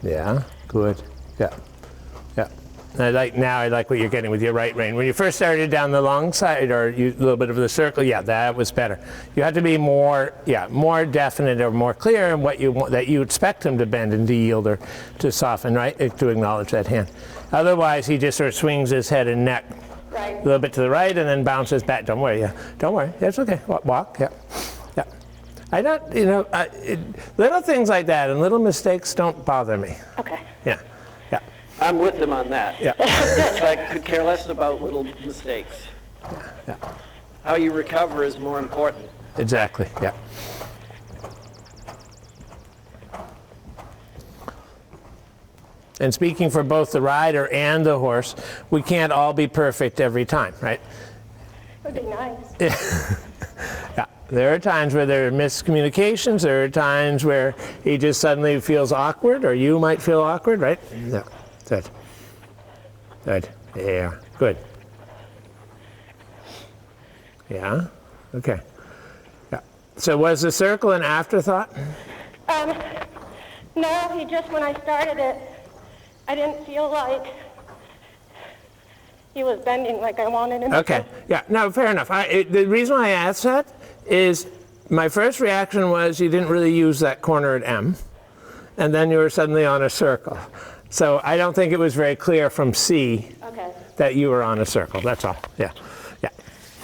Yeah, good. Yeah. I like what you're getting with your right rein. When you first started down the long side or a little bit of the circle, that was better. You have to be more definite or more clear in what you want, that you expect him to bend and to yield or to soften, right? To acknowledge that hand. Otherwise, he just sort of swings his head and neck a little bit to the right and then bounces back. Don't worry, don't worry. That's okay. Walk, yeah. I don't, little things like that and little mistakes don't bother me. Okay. Yeah. I'm with him on that. Yeah. I could care less about little mistakes. Yeah. How you recover is more important. Exactly, yeah. And speaking for both the rider and the horse, we can't all be perfect every time, right? Would be nice. Yeah. There are times where there are miscommunications. There are times where he just suddenly feels awkward, or you might feel awkward, right? Yeah. Good. Yeah. Good. Yeah, okay. Yeah. So was the circle an afterthought? No, he just, when I started it, I didn't feel like he was bending like I wanted him to. Okay, yeah, no, fair enough. The reason why I asked that is my first reaction was you didn't really use that corner at M, and then you were suddenly on a circle. So I don't think it was very clear from C that you were on a circle, that's all, yeah, yeah.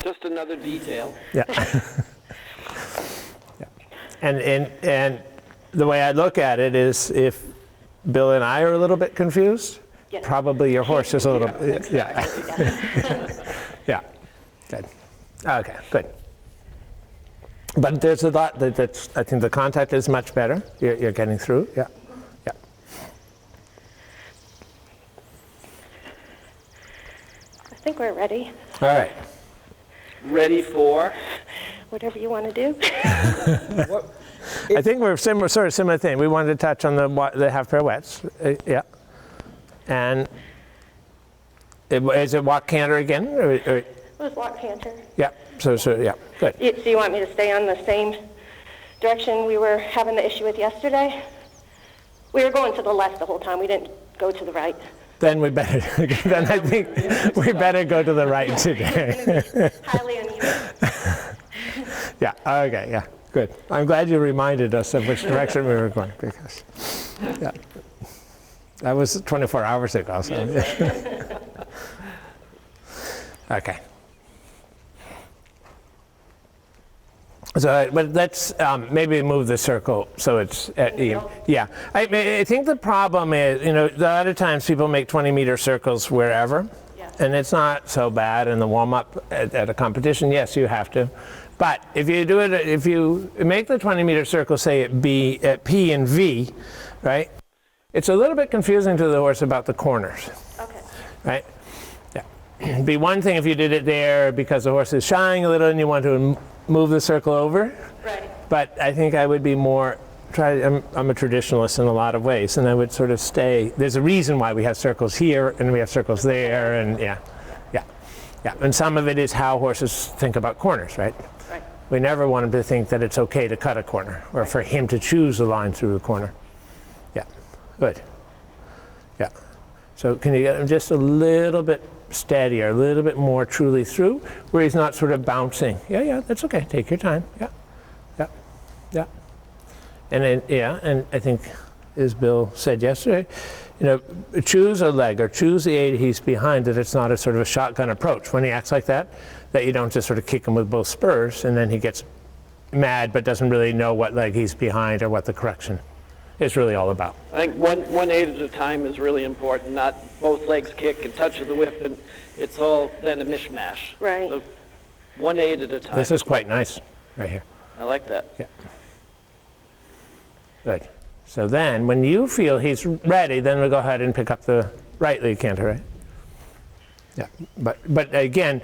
Just another detail. Yeah. Yeah. And the way I look at it is if Bill and I are a little bit confused, Yes. probably your horse is a little, yeah. Yeah, good. Okay, good. But there's a lot that's, I think the contact is much better. You're getting through, yeah, yeah. I think we're ready. All right. Ready for? Whatever you want to do. I think we're sort of similar thing. We wanted to touch on the half pirouettes, yeah. And is it walk canter again? Or, It was walk canter. yeah, so yeah, good. So you want me to stay on the same direction we were having the issue with yesterday? We were going to the left the whole time. We didn't go to the right. Then we better, then I think we better go to the right today. Highly unusual. Yeah, okay, yeah, good. I'm glad you reminded us of which direction we were going because, yeah. That was 24 hours ago, so. Okay. So, but let's maybe move the circle so it's even. Yeah, I think the problem is, a lot of times people make 20-meter circles wherever, and it's not so bad in the warm-up at a competition. Yes, you have to, but if you make the 20-meter circle, say at P and V, right? It's a little bit confusing to the horse about the corners. Okay. Right? Yeah. It'd be one thing if you did it there because the horse is shying a little and you want to move the circle over. Right. But I think I would be more, I'm a traditionalist in a lot of ways, and I would sort of stay. There's a reason why we have circles here and we have circles there, and yeah. And some of it is how horses think about corners, right? Right. We never want him to think that it's okay to cut a corner or for him to choose a line through the corner. Yeah. Good. Yeah. So can you get him just a little bit steadier, a little bit more truly through, where he's not sort of bouncing? Yeah, that's okay. Take your time. Yeah. And then, and I think, as Bill said yesterday, choose a leg or choose the aid he's behind, that it's not a sort of a shotgun approach. When he acts like that you don't just sort of kick him with both spurs and then he gets mad but doesn't really know what leg he's behind or what the correction is really all about. I think one aid at a time is really important, not both legs kick and touch of the whip, and it's all then a mishmash. Right. So one aid at a time. This is quite nice right here. I like that. Yeah. Good. So then when you feel he's ready, then we'll go ahead and pick up the right lead canter, right? Yeah. But again,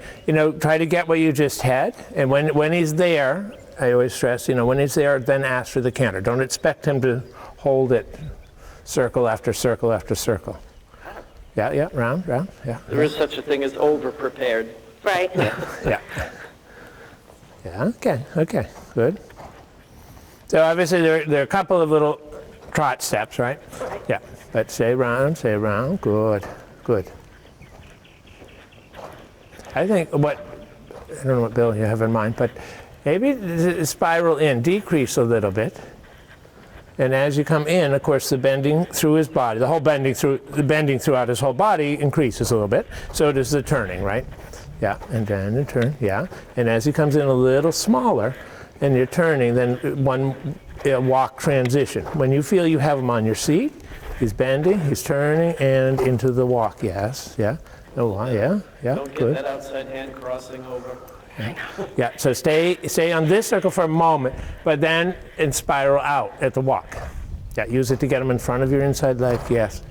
try to get what you just had, and when he's there, I always stress, when he's there, then ask for the canter. Don't expect him to hold it circle after circle after circle. Yeah, round, yeah. There is such a thing as over-prepared. Right. Yeah, okay, good. So obviously there are a couple of little trot steps, right? Right. Yeah, but say round, good. I think I don't know what, Bill, you have in mind, but maybe spiral in, decrease a little bit. And as you come in, of course, the bending through his body, the bending throughout his whole body increases a little bit. So does the turning, right? Yeah, and then the turn, yeah. And as he comes in a little smaller, and you're turning, then one walk transition. When you feel you have him on your seat, he's bending, he's turning, and into the walk. Yes, yeah. Oh, yeah, Don't good. get that outside hand crossing over. Yeah, so stay on this circle for a moment, but then spiral out at the walk. Yeah, use it to get him in front of your inside leg. Yes.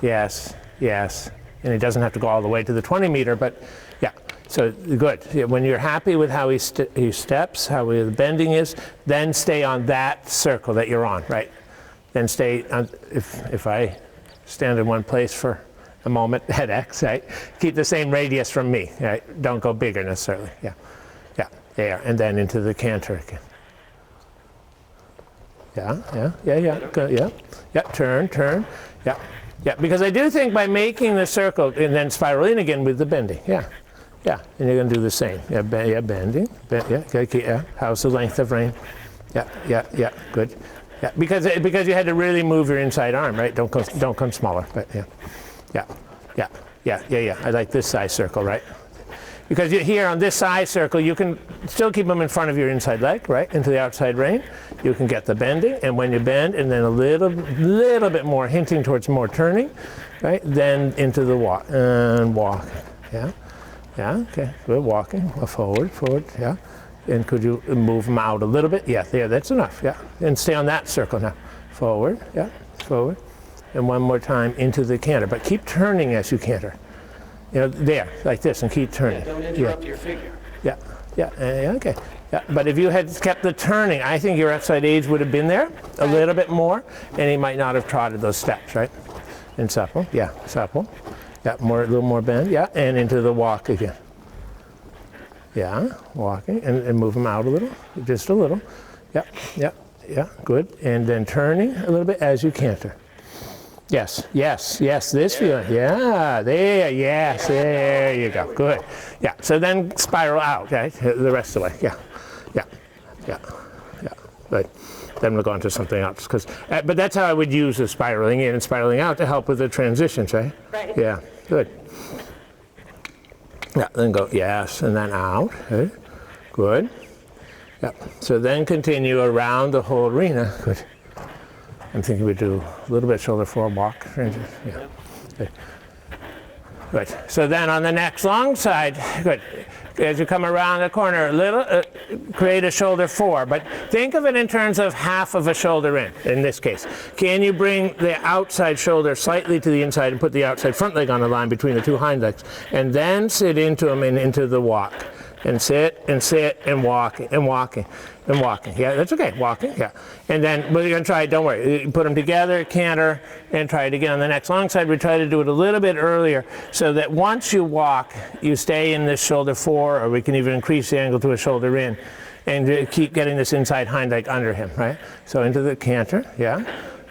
And he doesn't have to go all the way to the 20-meter, but yeah. So good. Yeah, when you're happy with how he steps, how the bending is, then stay on that circle that you're on, right? Then stay on, if I stand in one place for a moment at X, right? Keep the same radius from me, right? Don't go bigger necessarily, yeah. there, and then into the canter again. Yeah, good, yeah, turn, yeah, because I do think by making the circle and then spiral in again with the bending, yeah, and you're gonna do the same, bending, how's the length of rein, yeah, good, yeah, because you had to really move your inside arm, right, don't come smaller, but yeah, I like this size circle, right? Because here on this side circle, you can still keep them in front of your inside leg, right, into the outside rein. You can get the bending, and when you bend, and then a little bit more, hinting towards more turning, right, then into the walk, and walk, yeah, okay, good, walking, forward, yeah, and could you move them out a little bit? Yeah, there, that's enough, yeah, and stay on that circle now, forward, yeah, forward, and one more time into the canter, but keep turning as you canter. You know, there, like this, and keep turning. Don't interrupt your figure. Yeah, okay. Yeah, but if you had kept the turning, I think your outside edge would have been there a little bit more, and he might not have trotted those steps, right? And supple, yeah, supple. Yeah, a little more bend, yeah, and into the walk again. Yeah, walking, and move them out a little, just a little. Yeah, good. And then turning a little bit as you canter. Yes, this feeling, yeah, there, yes, there you go, good. Yeah, so then spiral out, right, the rest of the way, yeah, good. Then we'll go on to something else, but that's how I would use the spiraling in and spiraling out to help with the transitions, right? Right. Yeah, good. Yeah, then go, yes, and then out, good. Yeah, so then continue around the whole arena, good. I'm thinking we do a little bit shoulder forward walk. Yeah. Good. So then on the next long side, good. As you come around the corner, a little, create a shoulder four, but think of it in terms of half of a shoulder in this case. Can you bring the outside shoulder slightly to the inside and put the outside front leg on the line between the two hind legs, and then sit into them and into the walk. And sit and walking. Yeah, that's okay. Walking, yeah. And then we're going to try, don't worry, put them together, canter, and try it again on the next long side. We try to do it a little bit earlier so that once you walk, you stay in this shoulder four, or we can even increase the angle to a shoulder in, and keep getting this inside hind leg under him, right? So into the canter, yeah.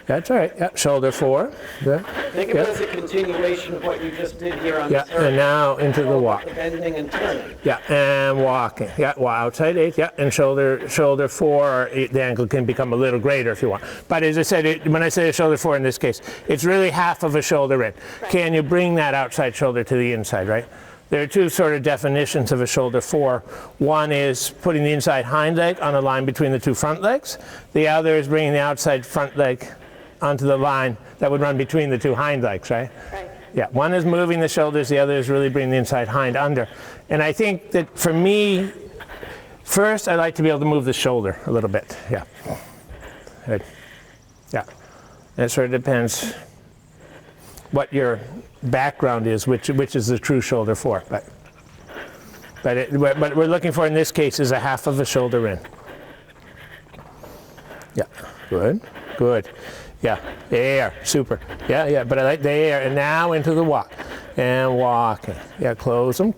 That's all right. Yep. Shoulder four. Good. Think of it as a continuation of what you just did here on the circle. And now into the walk. The bending and turning. Yeah, and walking. Yeah, outside eight. Yeah, and shoulder four. Or the angle can become a little greater if you want. But as I said, when I say a shoulder four in this case, it's really half of a shoulder in. Right. Can you bring that outside shoulder to the inside, right? There are two sort of definitions of a shoulder four. One is putting the inside hind leg on a line between the two front legs. The other is bringing the outside front leg onto the line that would run between the two hind legs, right? Right. Yeah, one is moving the shoulders, the other is really bringing the inside hind under. And I think that for me, first I like to be able to move the shoulder a little bit, yeah. Good. Yeah, it sort of depends what your background is, which is the true shoulder for, but what we're looking for in this case is a half of a shoulder in. Yeah, good. Yeah, there, super. Yeah, but I like there, and now into the walk. And walking. Yeah, close them,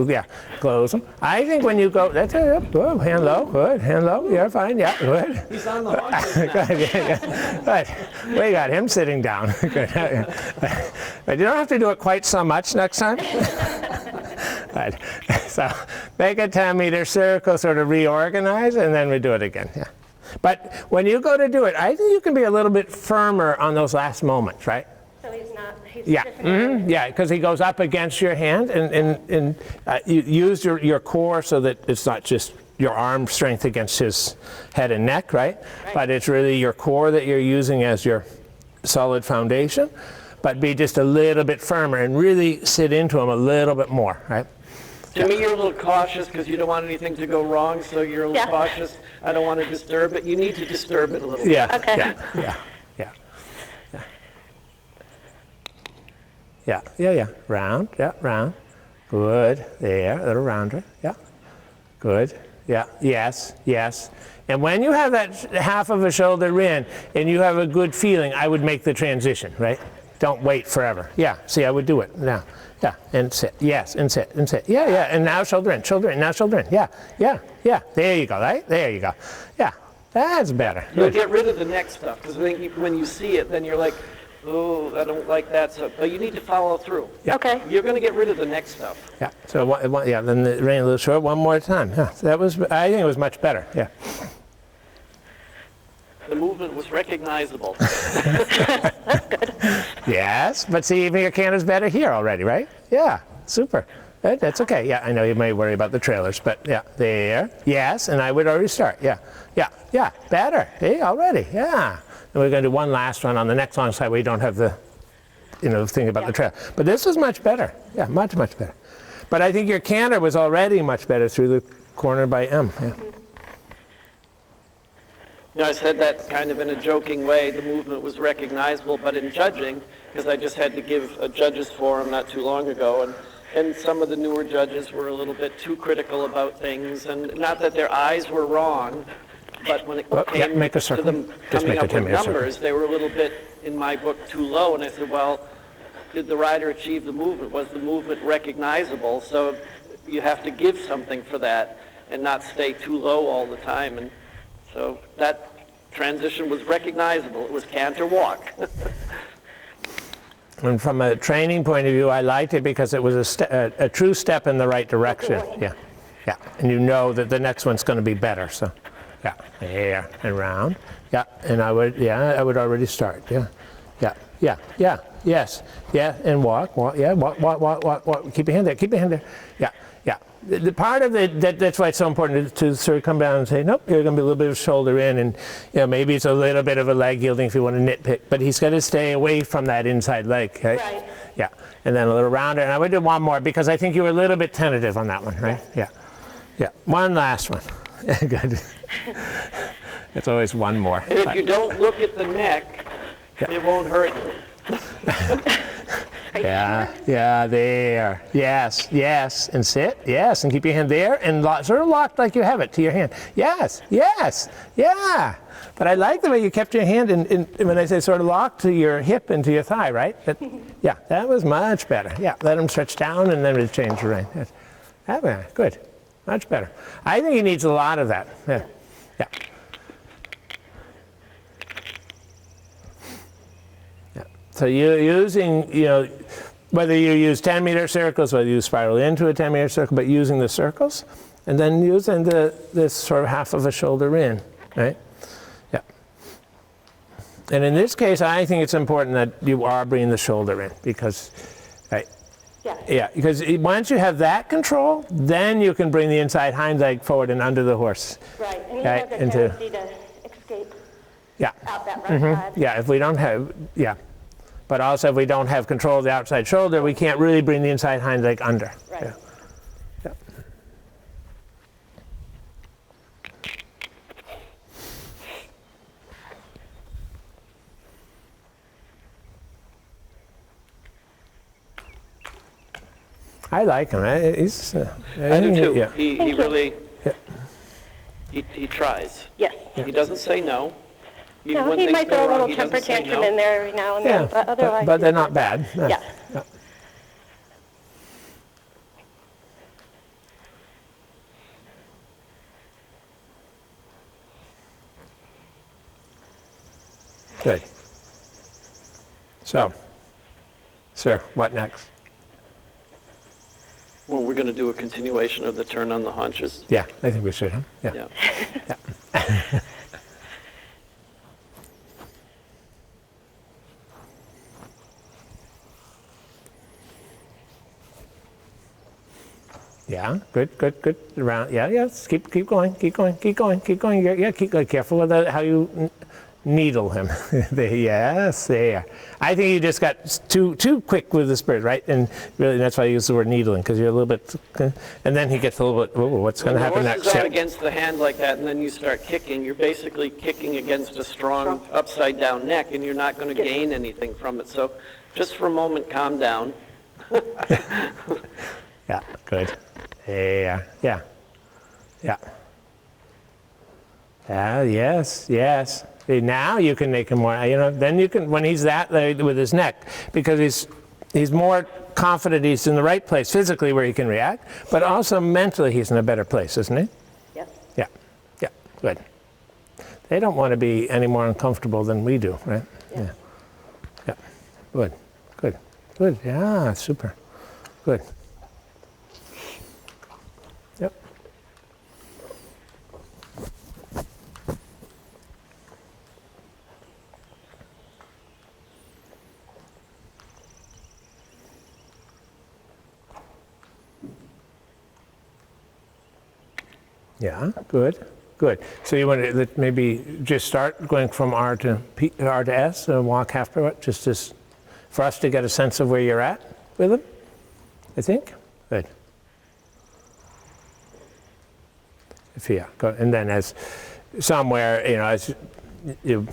yeah, close them. I think when you go, that's it, good, hand low, good, hand low, yeah, fine, yeah, good. He's on the haunches now. Good, good. We got him sitting down. Good. But you don't have to do it quite so much next time. Right. So make a 10-meter circle, sort of reorganize, and then we do it again, yeah. But when you go to do it, I think you can be a little bit firmer on those last moments, right? So he's Yeah, different. yeah, because he goes up against your hand, and you use your core so that it's not just your arm strength against his head and neck, right? But it's really your core that you're using as your solid foundation. But be just a little bit firmer and really sit into him a little bit more, right? To me, you're a little cautious because you don't want anything to go wrong, so you're a little cautious. I don't want to disturb it. You need to disturb it a little bit. Yeah, Okay. Yeah. Round, round. Good. There, a little rounder. Yeah. Good. Yeah. Yes. And when you have that half of a shoulder in and you have a good feeling, I would make the transition, right? Don't wait forever. Yeah, see, I would do it now. Yeah, and sit. Yes, and sit, and sit. Yeah, yeah, and now shoulder in, now shoulder in. Yeah, yeah, yeah. There you go, right? There you go. Yeah, that's better. You'll Good. get rid of the neck stuff, because when you see it, then you're like, oh, I don't like that. So, but you need to follow through. Okay. You're going to get rid of the neck stuff. Yeah, so yeah, then the rain a little short, one more time. Yeah, so that was, I think it was much better. Yeah. The movement was recognizable. Yes, but see, even your canter's better here already, right? Yeah, super. That's okay. Yeah, I know you may worry about the trailers, but yeah, there. Yes, and I would already start. Yeah, yeah, yeah, better. Hey, already. Yeah. And we're going to do one last one on the next long side where you don't have the, thing about the trail. But this is much better. Yeah, much, much better. But I think your canter was already much better through the corner by M. Yeah. I said that kind of in a joking way. The movement was recognizable, but in judging, because I just had to give a judges forum not too long ago, and some of the newer judges were a little bit too critical about things, and not that their eyes were wrong, but when it came make a to circle. them Just coming make up a with 10-meter numbers, they were a little bit, in my book, too low, and I said, well, did the rider achieve the movement? Was the movement recognizable? So you have to give something for that and not stay too low all the time. And so that transition was recognizable. It was canter walk. And from a training point of view, I liked it because it was a true step in the right direction. Yeah, yeah. And you know that the next one's going to be better. So, yeah, there and round. Yeah, and I would already start. Yeah, yeah, yeah, yeah. Yes, yeah, and walk. Yeah, walk. Keep your hand there. Keep your hand there. Yeah, yeah. The part of it that's why it's so important to sort of come down and say, nope, you're going to be a little bit of shoulder in, and maybe it's a little bit of a leg yielding if you want to nitpick, but he's got to stay away from that inside leg. Okay? Right. Yeah, and then a little rounder, and I would do one more because I think you were a little bit tentative on that one, right? Yeah, yeah. One last one. Good. It's always one more. And if you don't look at the neck, it won't hurt you. Yeah, yeah, there. Yes, yes, and sit. Yes, and keep your hand there, and sort of locked like you have it to your hand. Yes, yes, yeah. But I like the way you kept your hand in when I say sort of locked to your hip and to your thigh, right? Yeah, that was much better. Yeah, let him stretch down, and then we change the rein. Good, much better. I think he needs a lot of that. Yeah, yeah. So you're using, whether you use 10-meter circles, whether you spiral into a 10-meter circle, but using the circles, and then using this sort of half of a shoulder in, right? Yeah. And in this case, I think it's important that you are bringing the shoulder in because, right? Yeah. Yeah, because once you have that control, then you can bring the inside hind leg forward and under the horse. Right, and you Right, have the into- tendency to escape Yeah. out that right side. Yeah, if we don't have, yeah. But also if we don't have control of the outside shoulder, we can't really bring the inside hind leg under. Right. Yeah. Yeah. I like him. He's, I do too. Yeah. He really, Yeah. he tries. Yes. He doesn't say no. Even No, when he things might go throw a wrong, little he temper doesn't say tantrum no. in there every now and Yeah, then, but otherwise. but they're he's not bad. No. Yeah. Yeah. Good. So, sir, what next? Well, we're going to do a continuation of the turn on the haunches. Yeah, I think we should, huh? Yeah. Yeah. Yeah, good. Around, yeah. Just keep going. Yeah, keep going. Careful with how you needle him. Yes, there. I think you just got too quick with the spirit, right? And really, that's why I use the word needling, because you're a little bit, and then he gets a little bit, what's going to happen When the next? horse is out Yeah. against the hand like that, and then you start kicking, you're basically kicking against a strong upside-down neck, and you're not going to gain anything from it. So just for a moment, calm down. Yeah, good. Yeah. See, now you can make him more, then you can, when he's that with his neck, because he's more confident he's in the right place physically where he can react, but also mentally he's in a better place, isn't he? Yes. Yeah, yeah, good. They don't want to be any more uncomfortable than we do, right? Yeah. Yeah, good, good, good, yeah, super, good. Yep. Yeah, good, good. So you want to maybe just start going from R to S, walk half pirouette, just for us to get a sense of where you're at with them, I think? Good. Yeah, go, and then as somewhere, as you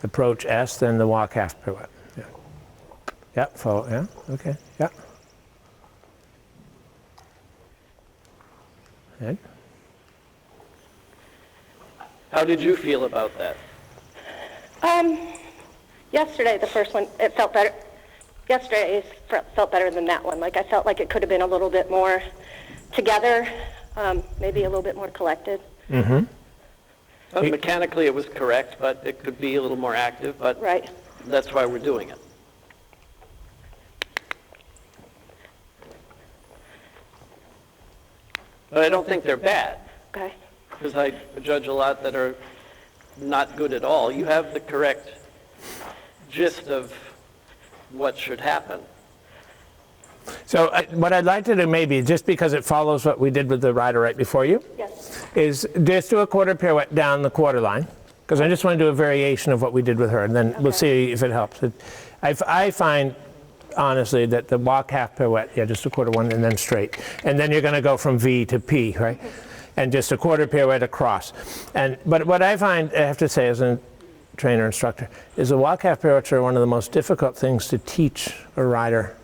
approach S, then the walk half pirouette. Yeah. Yeah, follow, yeah, okay, yeah. Good. How did you feel about that? Yesterday, the first one, it felt better. Yesterday felt better than that one. Like I felt like it could have been a little bit more together, maybe a little bit more collected. Well, mechanically it was correct, but it could be a little more active, but Right. that's why we're doing it. But I don't think they're bad, Okay. because I judge a lot that are not good at all. You have the correct gist of what should happen. So what I'd like to do maybe, just because it follows what we did with the rider right before you, Yes. is just do a quarter pirouette down the quarter line, because I just want to do a variation of what we did with her, and then we'll see if it helps. I find, honestly, that the walk half pirouette, yeah, just a quarter one and then straight. And then you're going to go from V to P, right? And just a quarter pirouette across. But what I find, I have to say, as a trainer instructor, is the walk half pirouettes are one of the most difficult things to teach a rider,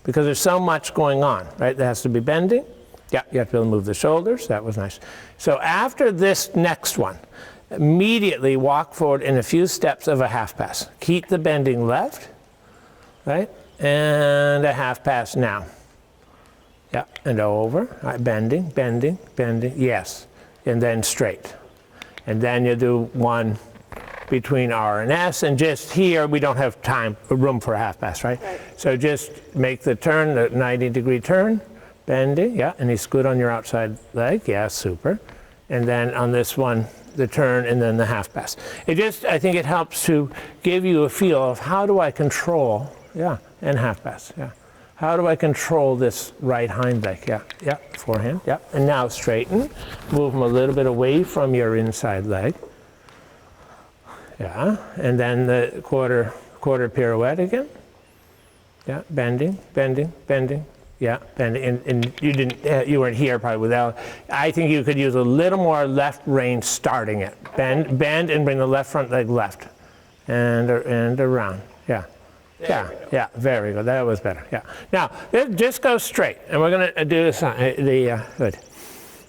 because there's so much going on, right? There has to be bending. Yeah, you have to be able to move the shoulders. That was nice. So after this next one, immediately walk forward in a few steps of a half pass. Keep the bending left, right? And a half pass now. Yeah, and over. Right, bending, bending, bending. Yes. And then straight. And then you do one between R and S, and just here we don't have room for a half pass, right? So just make the turn, the 90-degree turn, bending, yeah, and he's good on your outside leg, yeah, super. And then on this one, the turn and then the half pass. I think it helps to give you a feel of how do I control, yeah, and half pass, yeah. How do I control this right hind leg? Yeah, yeah, forehand, yeah. And now straighten, move them a little bit away from your inside leg. Yeah, and then the quarter pirouette again. Yeah, bending, bending, bending. Yeah, bending. And you weren't here probably without. I think you could use a little more left rein starting it. Bend, and bring the left front leg left, and around. Yeah, yeah, very good. That was better. Yeah. Now just go straight, and we're gonna do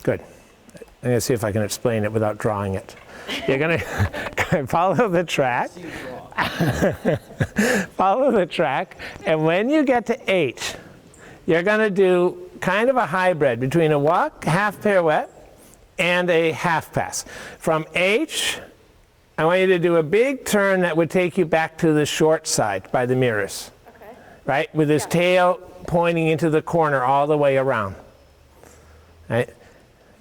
good. I'm gonna see if I can explain it without drawing it. You're going to follow the track. Follow the track. And when you get to H, you're going to do kind of a hybrid between a walk, half pirouette, and a half pass. From H, I want you to do a big turn that would take you back to the short side by the mirrors. Okay. Right? With his tail pointing into the corner all the way around. Right?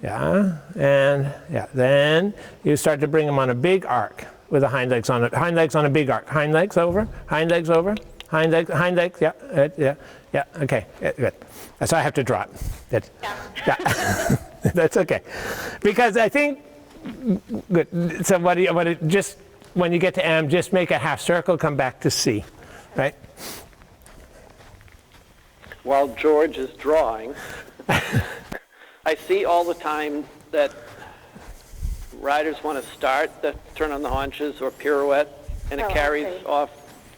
Yeah, and yeah, then you start to bring him on a big arc with the hind legs on it. Hind legs on a big arc. Hind legs over, hind legs over, hind legs, yeah, okay, good. So I have to draw it. Good. Yeah. That's okay. Because I think, good. So just when you get to M, just make a half circle, come back to C, right? While George is drawing, I see all the time that riders want to start the turn on the haunches or pirouette, and it carries off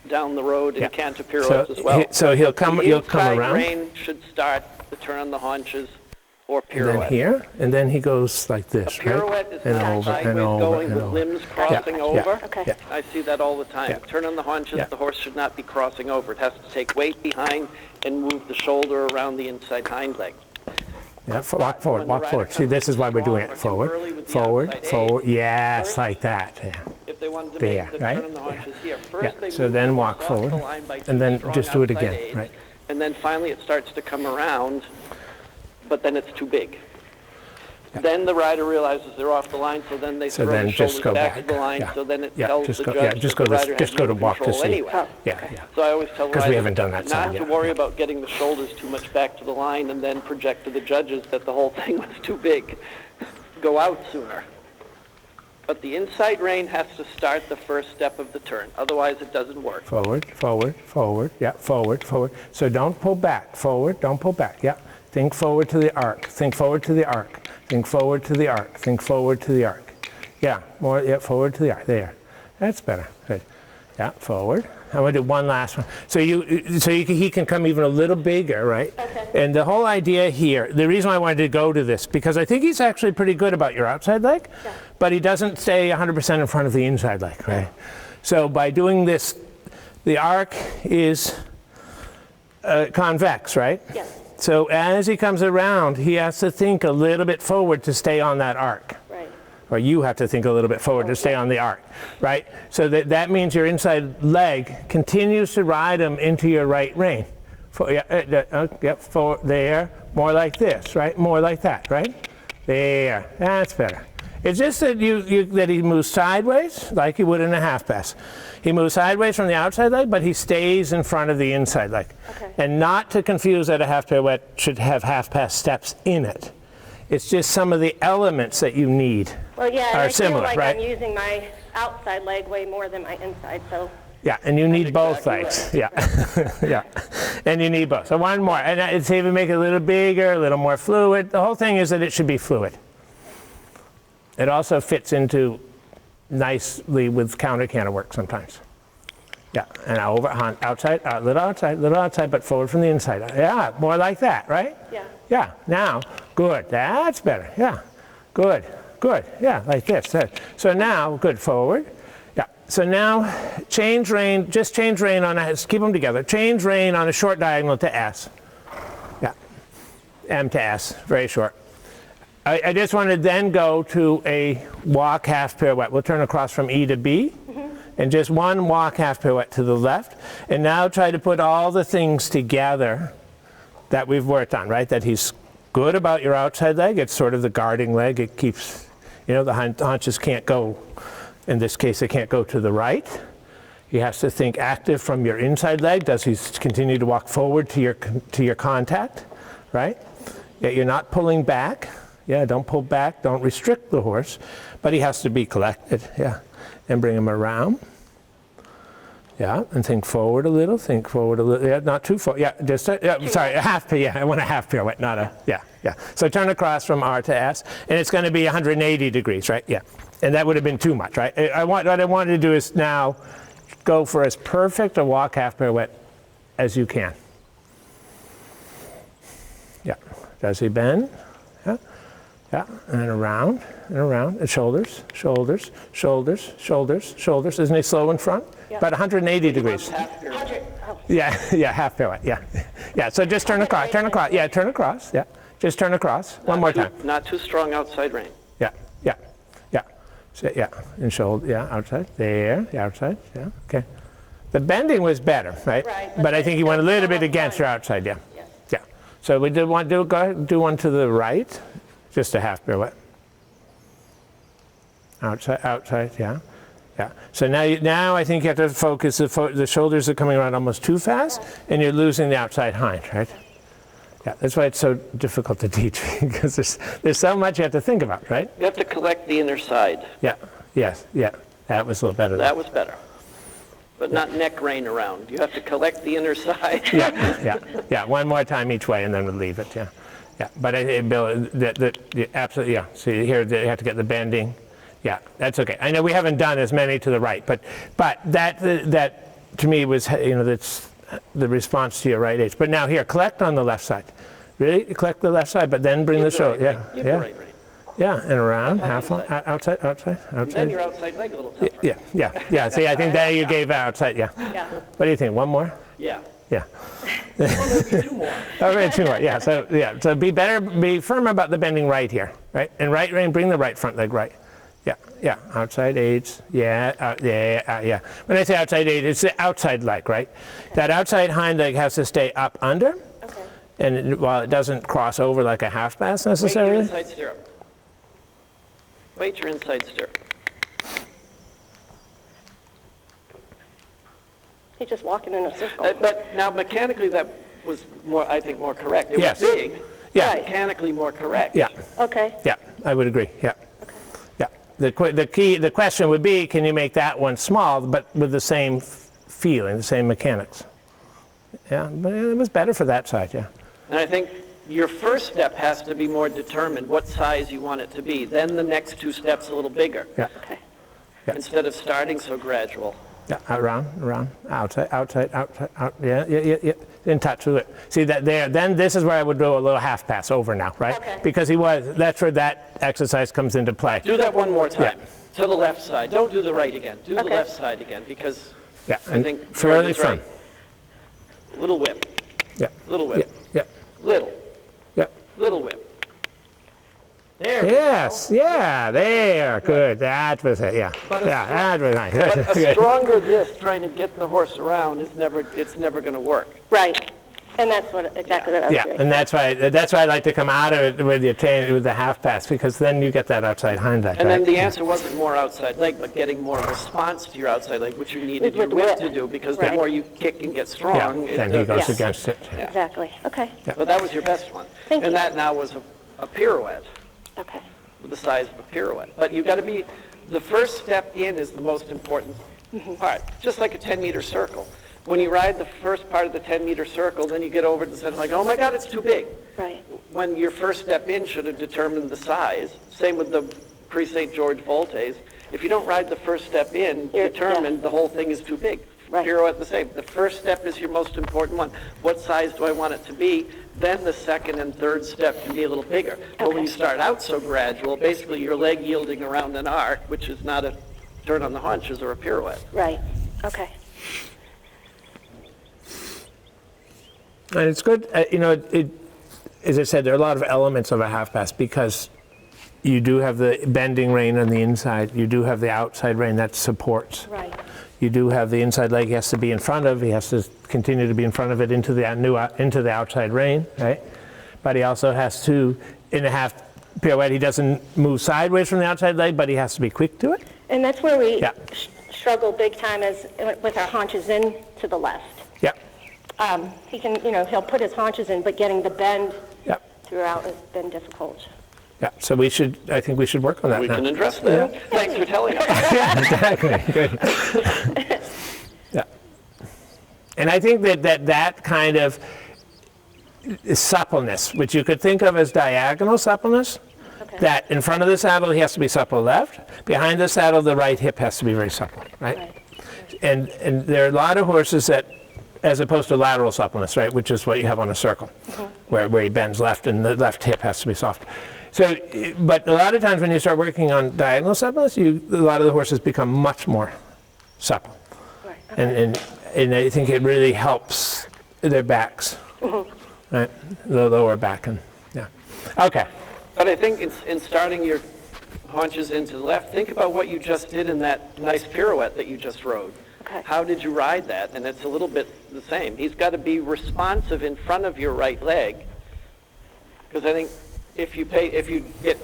down the road in canter pirouettes as well. So he'll come around. The inside rein should start the turn on the haunches or And then pirouette. here, and then he goes like this, right? Pirouette is And not over, sideways and over, going and with over. limbs crossing Yeah, over. Okay. Yeah. I see that all the time. Yeah. Turn on the haunches, Yeah. the horse should not be crossing over. It has to take weight behind and move the shoulder around the inside hind leg. Yeah, walk forward, When the walk rider forward. See, comes this is why we're doing it. strong or too Forward, early with the forward, outside forward. A. Yes, First, like that. Yeah. If they wanted to There, make the right? turn on the haunches here, first Yeah, they so move then the walk horse off the forward, line by and then strong just do it outside again, aids, right? And then finally it starts to come around, but then it's too big. Then the rider realizes they're off the line, so then they So throw then the just shoulders go back back. to the line, Yeah. so then it Yeah, tells just the go- judge yeah, that just the go to- rider just has go to no walk to control see. anyway. Yeah, yeah. So I always tell the 'Cause we rider haven't done that not side to yet. worry about getting the shoulders too much back to the line and then project to the judges that the whole thing was too big. Go out sooner. But the inside rein has to start the first step of the turn, otherwise it doesn't work. Forward, forward, forward. Yeah, forward, forward. So don't pull back. Forward, don't pull back. Yeah. Think forward to the arc. Think forward to the arc. Think forward to the arc. Think forward to the arc. Yeah, more. Yeah, forward to the arc. There. That's better. Good. Yeah, forward. I'm gonna do one last one. So he can come even a little bigger, right? Okay. And the whole idea here, the reason why I wanted to go to this, because I think he's actually pretty good about your outside leg, Yeah. but he doesn't stay 100% in front of the inside leg, right? So by doing this, the arc is convex, right? Yes. So as he comes around, he has to think a little bit forward to stay on that arc. Right. Or you have to think a little bit forward to stay on the arc, right? So that means your inside leg continues to ride him into your right rein. Forward, there, more like this, right? More like that, right? There, that's better. It's just that that he moves sideways, like he would in a half pass. He moves sideways from the outside leg, but he stays in front of the inside leg. Okay. And not to confuse that a half pirouette should have half pass steps in it. It's just some of the elements that you need Well, yeah, and are I similar, feel like right? I'm using my outside leg way more than my inside, so. Yeah, and you need both exactly legs. Yeah, yeah, and you need both. So one more, and it's even make it a little bigger, a little more fluid. The whole thing is that it should be fluid. It also fits into nicely with counter canter work sometimes. Yeah, and outside, little outside, but forward from the inside. Yeah, more like that, right? Yeah. Yeah, now, good, that's better, yeah, good, yeah, like this. So now, good, forward, yeah. So now, change rein on keep them together, change rein on a short diagonal to S. Yeah, M to S, very short. I just want to then go to a walk half pirouette. We'll turn across from E to B, and just one walk half pirouette to the left, and now try to put all the things together that we've worked on, right? That he's good about your outside leg. It's sort of the guarding leg. It keeps, the haunches can't go, in this case, they can't go to the right. He has to think active from your inside leg. Does he continue to walk forward to your contact, right? Yeah, you're not pulling back. Yeah, don't pull back. Don't restrict the horse. But he has to be collected, yeah. And bring him around. Yeah, and think forward a little, yeah, not too far, yeah, just, sorry, a half, yeah, I want a half pirouette, not a, yeah. So turn across from R to S, and it's going to be 180 degrees, right, yeah. And that would have been too much, right? What I wanted to do is now go for as perfect a walk half pirouette as you can. Yeah, does he bend? Yeah, and around, and shoulders. Isn't he slow in front? Yep. About 180 degrees. 100, oh, Yeah, half pirouette, yeah. So just turn across, yeah. Just turn across, one more time. Not too strong outside rein. Yeah. So, yeah, and shoulder, yeah, outside, there, yeah, outside, yeah, okay. The bending was better, right? Right, But I think you went a little bit almost against done. your outside, yeah. Yes. Yeah. So we did want to do one to the right, just a half pirouette. Outside, yeah. So now I think you have to focus, the shoulders are coming around almost too fast, and you're losing the outside hind, right? Yeah, that's why it's so difficult to teach, because there's so much you have to think about, right? You have to collect the inner side. Yeah, that was a little better. That was better. But not neck rein around. You have to collect the inner side. Yeah, one more time each way, and then we'll leave it, yeah. But Bill, absolutely, yeah. See, here you have to get the bending. Yeah, that's okay. I know we haven't done as many to the right, but that to me was, that's the response to your right edge. But now here, collect on the left side. Really? Collect the left side, but then bring the shoulder. Yeah, Give the yeah. right rein. Yeah, and around, half Outside. outside. And then your outside leg a little tougher. Yeah. See, I think that you gave outside, yeah. Yeah. What do you think, one more? Yeah. Yeah. Well, maybe 2 more. Oh, right, 2 more, yeah. So be firm about the bending right here, right? And right rein, bring the right front leg right. Yeah, outside aids, yeah. When I say outside aid, it's the outside leg, right? That outside hind leg has to stay up under, Okay. and while it doesn't cross over like a half pass Weight your necessarily. inside stirrup. Weight your inside stirrup. He's just walking in a circle. But now mechanically that was more, I think, more correct. It Yes. was big, Yeah. Right. mechanically more correct. Yeah, Okay. yeah, I would agree, yeah. Yeah, the question would be, can you make that one small, but with the same feeling, the same mechanics? Yeah, but it was better for that side, yeah. And I think your first step has to be more determined, what size you want it to be. Then the next 2 steps a little bigger, Yeah, Okay. Yeah. instead of starting so gradual. yeah, around, outside, out, yeah, in touch with it. See that there, then this is where I would do a little half pass over now, right? Okay. Because that's where that exercise comes into play. Do that one more time, Yeah. to the left side. Don't do the right again. Do the Okay. left side again, because Yeah, I and think fairly George is firm. right. Little whip, Yeah, little yeah, whip, yeah, little, yeah. little whip. There. Yes, yeah, there, good, that was it, yeah. Yeah, that was nice. But a Good. stronger this, trying to get the horse around, it's never going to work. Right. And that's exactly what I was Yeah, doing. and that's why I like to come out of it with the half pass, because then you get that outside hind leg, And then right? the answer wasn't more outside leg, but getting more response to your outside leg, which you needed your With the whip whip. to do, because the Right. more you kick and get Yeah, strong, then he goes Yes. against it. Exactly. Okay. So that was your best one. Thank And you. that now was a pirouette, Okay. the size of a pirouette. But you've got to be, the first step in is the most important part, just like a 10-meter circle. When you ride the first part of the 10-meter circle, then you get over to the center, like, oh my God, it's too big. Right. When your first step in should have determined the size. Same with the pre-St. George voltes. If you don't ride the first step in, Yeah. determined the whole thing is too big. Right. Pirouette the same. The first step is your most important one. What size do I want it to be? Then the second and third step can be a little bigger. But when you start out so gradual, basically your leg yielding around an arc, which is not a turn on the haunches or a pirouette. Right. Okay. And it's good, as I said, there are a lot of elements of a half pass, because you do have the bending rein on the inside, you do have the outside rein that supports. Right. You do have the inside leg he has to be in front of, he has to continue to be in front of it into the outside rein, right? But he also has to, in a half pirouette, he doesn't move sideways from the outside leg, but he has to be quick to it. And that's where we Yeah. struggle big time, is with our haunches in to the left. Yeah, He can, he'll put his haunches in, but getting the bend yeah, throughout has been difficult. yeah. So I think we should work on that We now. can address that. Thanks for telling us. Exactly, good. Yeah. And I think that kind of suppleness, which you could think of as diagonal suppleness, Okay. that in front of the saddle he has to be supple left, behind the saddle the right hip has to be very supple, right? Right. And there are a lot of horses that, as opposed to lateral suppleness, right, which is what you have on a circle, where he bends left and the left hip has to be soft. So, but a lot of times when you start working on diagonal suppleness, a lot of the horses become much more supple. Right. And I think it really helps their backs, right, the lower back, and yeah. Okay. But I think in starting your haunches into the left, think about what you just did in that nice pirouette that you just rode. Okay. How did you ride that? And it's a little bit the same. He's got to be responsive in front of your right leg, because I think if you get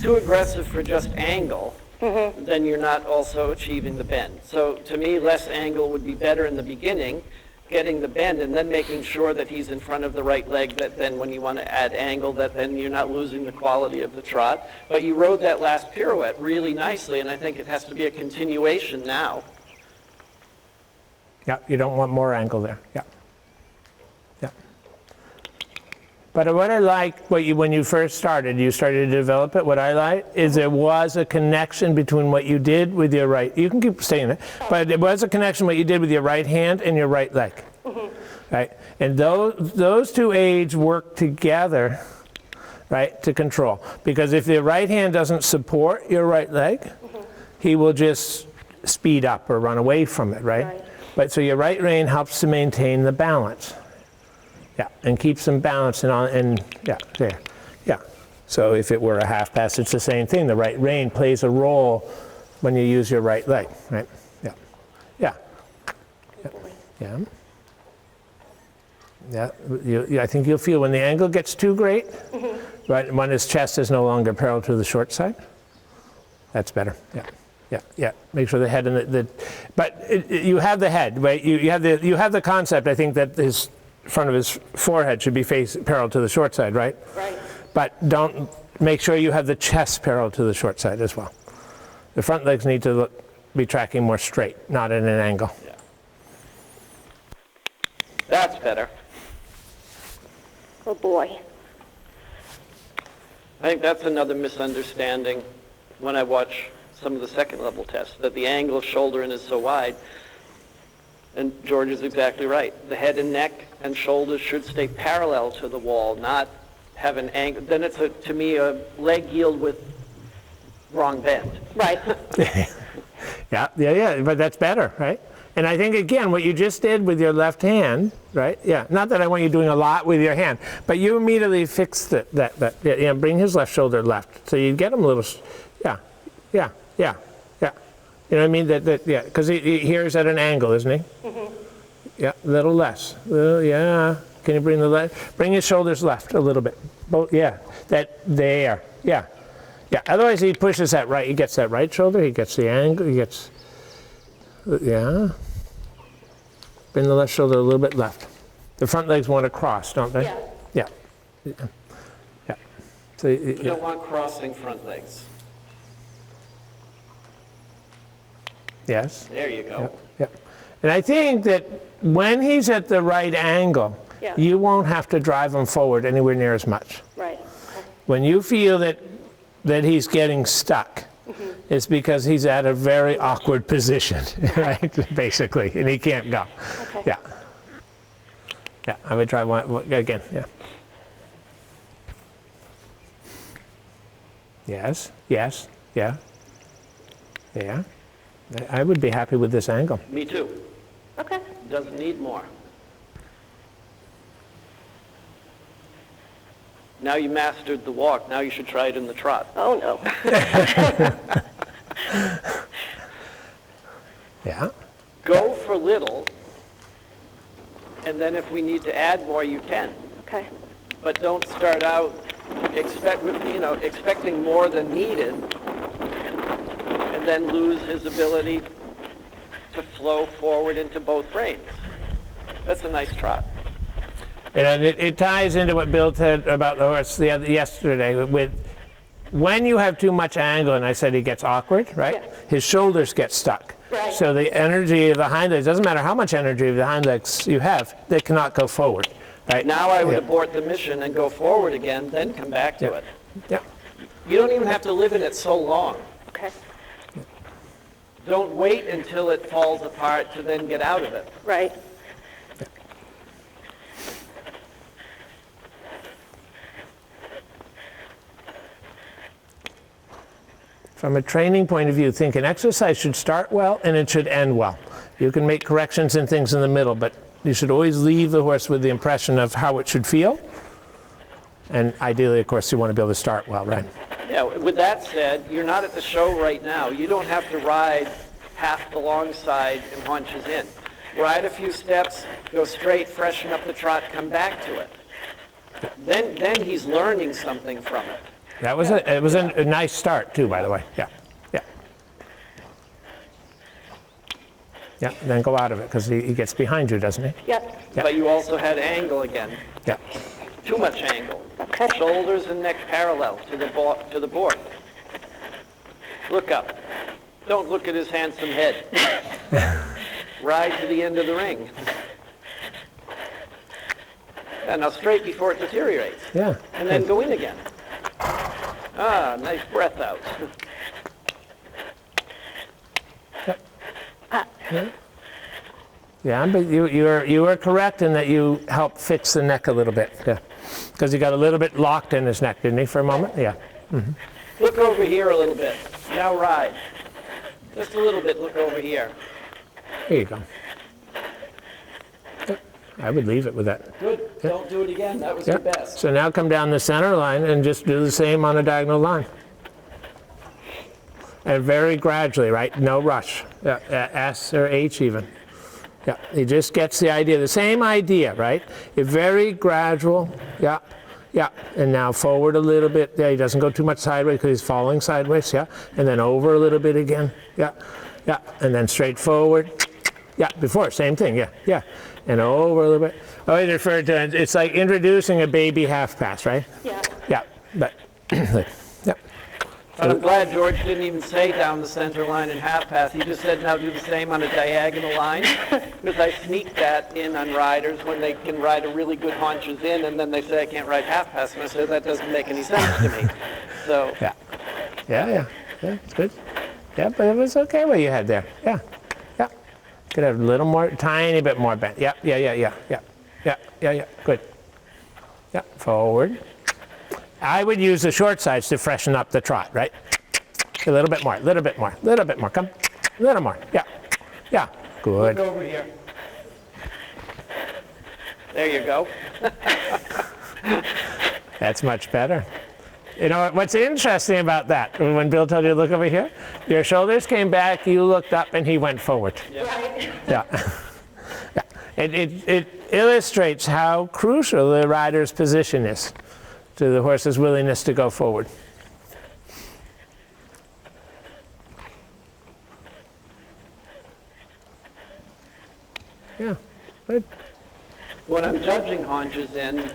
too aggressive for just angle, then you're not also achieving the bend. So to me, less angle would be better in the beginning, getting the bend and then making sure that he's in front of the right leg, that then when you want to add angle, that then you're not losing the quality of the trot. But you rode that last pirouette really nicely, and I think it has to be a continuation now. Yeah, you don't want more angle there. Yeah. Yeah. But what I like, when you first started, you started to develop it, what I like is there was a connection between what you did with your right, you can keep saying it, but there was a connection what you did with your right hand and your right leg. right? And those two aids work together, right, to control. Because if the right hand doesn't support your right leg, he will just speed up or run away from it, right? But so your right rein helps to maintain the balance. Yeah, and keeps them balanced and yeah, there. Yeah. So if it were a half pass, it's the same thing. The right rein plays a role when you use your right leg, right? Yeah. Yeah. Yeah. Yeah. I think you'll feel when the angle gets too great, right, when his chest is no longer parallel to the short side, that's better. Yeah. Yeah, yeah. Make sure the head and you have the head, right? You have the concept. I think that his front of his forehead should be parallel to the short side, right? Right. But don't make sure you have the chest parallel to the short side as well. The front legs need to be tracking more straight, not at an angle. Yeah. That's better. Oh, boy. I think that's another misunderstanding when I watch some of the second level tests, that the angle of shoulder in is so wide. And George is exactly right. The head and neck and shoulders should stay parallel to the wall, not have an angle. Then it's, to me, a leg yield with wrong bend. Right. Yeah, but that's better, right? And I think, again, what you just did with your left hand, right? Yeah, not that I want you doing a lot with your hand, but you immediately fixed it, bring his left shoulder left. So you get him a little, yeah. You know what I mean? Yeah, because here's at an angle, isn't he? Mm-hmm. Yeah, a little less. Yeah. Can you bring his shoulders left a little bit? Both. Yeah. There. Yeah. Yeah. Otherwise, he pushes that right. He gets that right shoulder. He gets the angle. He gets. Yeah. Bring the left shoulder a little bit left. The front legs want to cross, don't they? Yeah. Yeah. So You don't want crossing front legs. Yes. There you go. Yeah. And I think that when he's at the right angle, you won't have to drive him forward anywhere near as much. Right. When you feel that he's getting stuck, it's because he's at a very awkward position, right? Basically, and he can't go. Okay. Yeah. Yeah, I would try one again, yeah. Yes, yeah. I would be happy with this angle. Me too. Okay. Doesn't need more. Now you mastered the walk. Now you should try it in the trot. Oh, no. Yeah. Go for little, and then if we need to add more, you can. Okay. But don't start out expecting more than needed, and then lose his ability to flow forward into both reins. That's a nice trot. And it ties into what Bill said about the horse yesterday. With when you have too much angle, and I said he gets awkward, right? Yeah. His shoulders get stuck. Right. So the energy of the hind legs, doesn't matter how much energy of the hind legs you have, they cannot go forward. Right? Now I would abort the mission and go forward again, then come back to it. Yeah. You don't even have to live in it so long. Okay. Don't wait until it falls apart to then get out of it. Right. From a training point of view, think an exercise should start well and it should end well. You can make corrections and things in the middle, but you should always leave the horse with the impression of how it should feel. And ideally, of course, you want to be able to start well, right? Yeah, with that said, you're not at the show right now. You don't have to ride half the long side and haunches in. Ride a few steps, go straight, freshen up the trot, come back to it. Then he's learning something from it. That was it was a nice start too, by the way. Yeah. Yeah, then go out of it because he gets behind you, doesn't he? Yep. Yeah. But you also had angle again. Yeah. Too much angle. Okay. Shoulders and neck parallel to the board. Look up. Don't look at his handsome head. Ride to the end of the ring. And now straight before it deteriorates. Yeah. And then go in again. Ah, nice breath out. Yeah, but you were correct in that you helped fix the neck a little bit. Yeah, because he got a little bit locked in his neck, didn't he, for a moment? Yeah. Look over here a little bit. Now ride. Just a little bit, look over here. There you go. Yep. I would leave it with that. Good, don't do it again, that was your Yep. best. So now come down the center line and just do the same on a diagonal line. And very gradually, right? No rush. Yeah, S or H even. Yeah, he just gets the idea. The same idea, right? A very gradual. Yeah, yeah. And now forward a little bit. Yeah, he doesn't go too much sideways because he's falling sideways. Yeah, and then over a little bit again. Yeah, yeah. And then straight forward. Yeah, before, same thing. Yeah, yeah. And over a little bit. Oh, he referred to it. It's like introducing a baby half pass, right? Yeah. Yeah, but yeah. But I'm glad George didn't even say down the center line and half pass. He just said now do the same on a diagonal line. Because I sneak that in on riders when they can ride a really good haunches in and then they say I can't ride half pass. And I say that doesn't make any sense to me. So Yeah, yeah, it's good. Yeah, but it was okay what you had there. Yeah, yeah. Could have a little more, tiny bit more bend. Yeah, good. Yeah, forward. I would use the short sides to freshen up the trot, right? A little bit more, come, a little more. Yeah, yeah, good. look over here. There you go. That's much better. You know what's interesting about that? When Bill told you to look over here, your shoulders came back, you looked up, and he went forward. Right. Yeah. Yeah. It illustrates how crucial the rider's position is to the horse's willingness to go forward. Yeah, good. When I'm judging haunches in,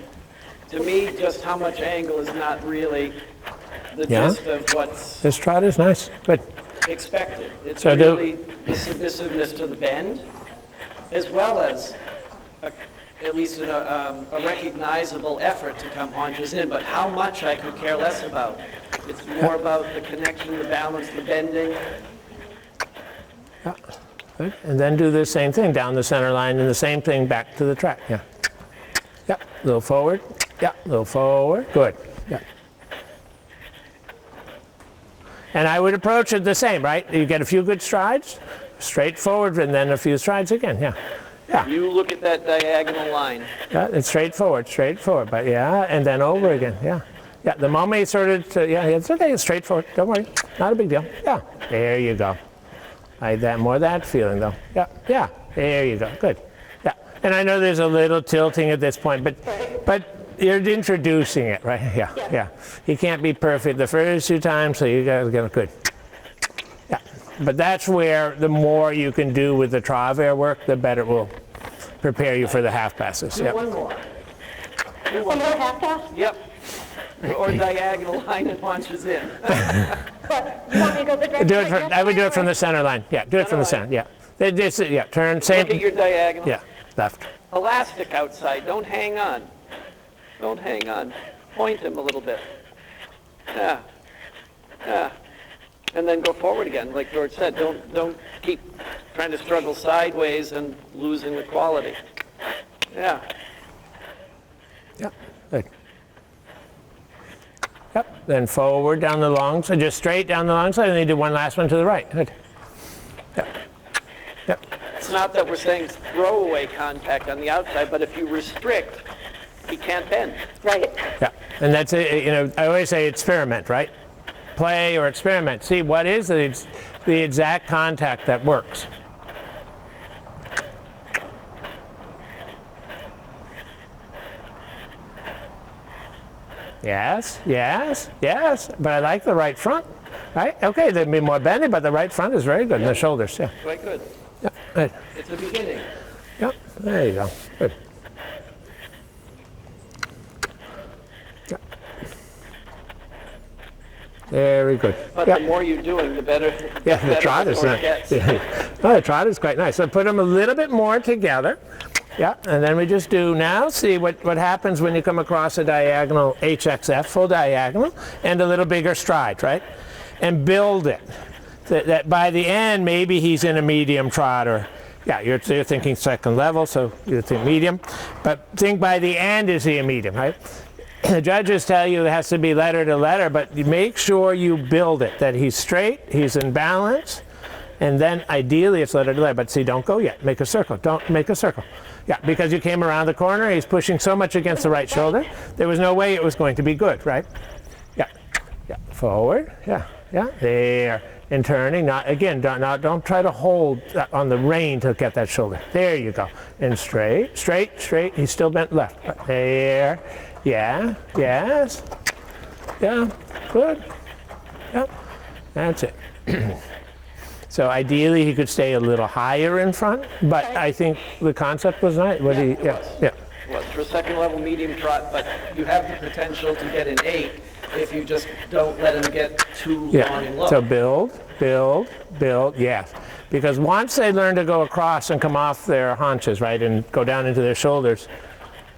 to me, just how much angle is not really the Yeah. gist of what's This trot is nice. Good. expected. It's So really the submissiveness to the bend, as well as at least a recognizable effort to come haunches in, but how much I could care less about. It's more about the connection, the balance, the bending. Yeah. Good. And then do the same thing down the center line and the same thing back to the track. Yeah. Yeah. A little forward. Yeah. A little forward. Good. Yeah. And I would approach it the same, right? You get a few good strides, straight forward, and then a few strides again. Yeah. Yeah. You look at that diagonal line. Yeah, it's straightforward, but yeah, and then over again, yeah. Yeah, the moment he started to, yeah, it's okay, it's straightforward, don't worry, not a big deal. Yeah, there you go. I had that, more of that feeling though. Yeah, yeah, there you go, good. Yeah, and I know there's a little tilting at this point, but you're introducing it, right? Yeah, yeah. He can't be perfect the first 2 times, so you gotta get it good. Yeah, but that's where the more you can do with the Travers work, the better it will prepare you for the half passes. Do Yeah. one more. One more half pass? Yep. Or diagonal line and haunches in. But you want me to go the direction? Do it I would do it from the center line. Yeah, do it from the center. Yeah. Yeah, turn same. Look at your diagonal. Yeah, left. Elastic outside. Don't hang on. Don't hang on. Point him a little bit. Yeah. Yeah. And then go forward again, like George said. Don't keep trying to struggle sideways and losing the quality. Yeah. Yeah, good. Yep, then forward down the long side, just straight down the long side, and then do one last one to the right. Good. Yep. Yep. It's not that we're saying throwaway contact on the outside, but if you restrict, he can't bend. Right. Yeah, and that's it. You know, I always say experiment, right? Play or experiment. See what is the exact contact that works. Yes, yes, yes. But I like the right front, right? Okay, there'd be more bending, but the right front is very good. And the shoulders, yeah. Quite good. Yeah, good. It's a beginning. Yeah, there you go. Good. Yeah. Very good. But Yeah. the more you're doing, the better. Yeah, the better trot is horse nice. gets. Oh, the trot is quite nice. So put them a little bit more together. Yeah, and then we just do now, see what happens when you come across a diagonal HXF, full diagonal, and a little bigger stride, right? And build it. That by the end, maybe he's in a medium trot, or Yeah, you're thinking second level, so you think medium. But think by the end, is he a medium, right? The judges tell you it has to be letter to letter, but you make sure you build it, that he's straight, he's in balance, and then ideally it's letter to letter. But see, don't go yet. Make a circle. Don't make a circle. Yeah, because you came around the corner, he's pushing so much against the right shoulder, there was no way it was going to be good, right? Yeah, yeah, forward, yeah, there. And turning, don't try to hold on the rein to get that shoulder. There you go. And straight, straight, straight. He's still bent left. There. Yeah, yes. Yeah, good. Yep, that's it. So ideally he could stay a little higher in front, but I think the concept was nice. Well, for a second level medium trot, but you have the potential to get an 8 if you just don't let him get too long and low. So build, yes. Because once they learn to go across and come off their haunches, right, and go down into their shoulders,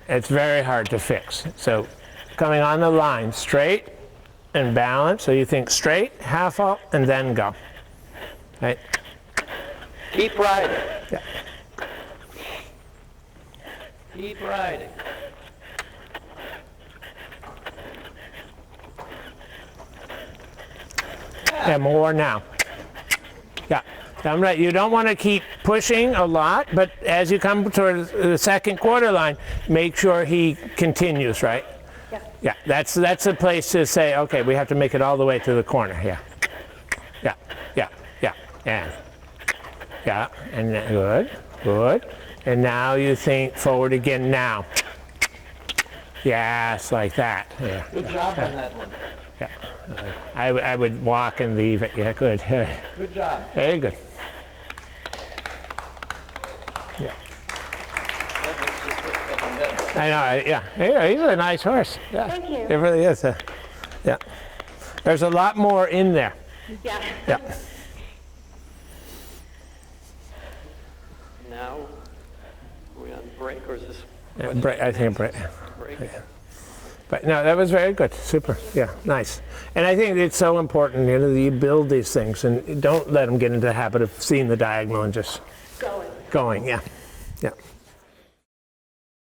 it's very hard to fix. So coming on the line, straight and balance. So you think straight, half up, and then go. Right? Keep riding. Yeah. Keep riding. Yeah, more now. Yeah, I'm right. You don't want to keep pushing a lot, but as you come towards the second quarter line, make sure he continues, right? Yeah. Yeah, that's a place to say, okay, we have to make it all the way to the corner. Yeah. Yeah, and good. And now you think forward again now. Yes, like that. Yeah. Good job on that one. Yeah. I would walk and leave it. Yeah, good. Good job. Very good. Yeah. I know. Yeah. He's a nice horse. Yeah. Thank you. It really is. Yeah. There's a lot more in there. Yeah. Yeah. Now, are we on break or is this? I think break. Break. But no, that was very good. Super. Yeah, nice. And I think it's so important, that you build these things and don't let them get into the habit of seeing the diagonal and just going. Yeah.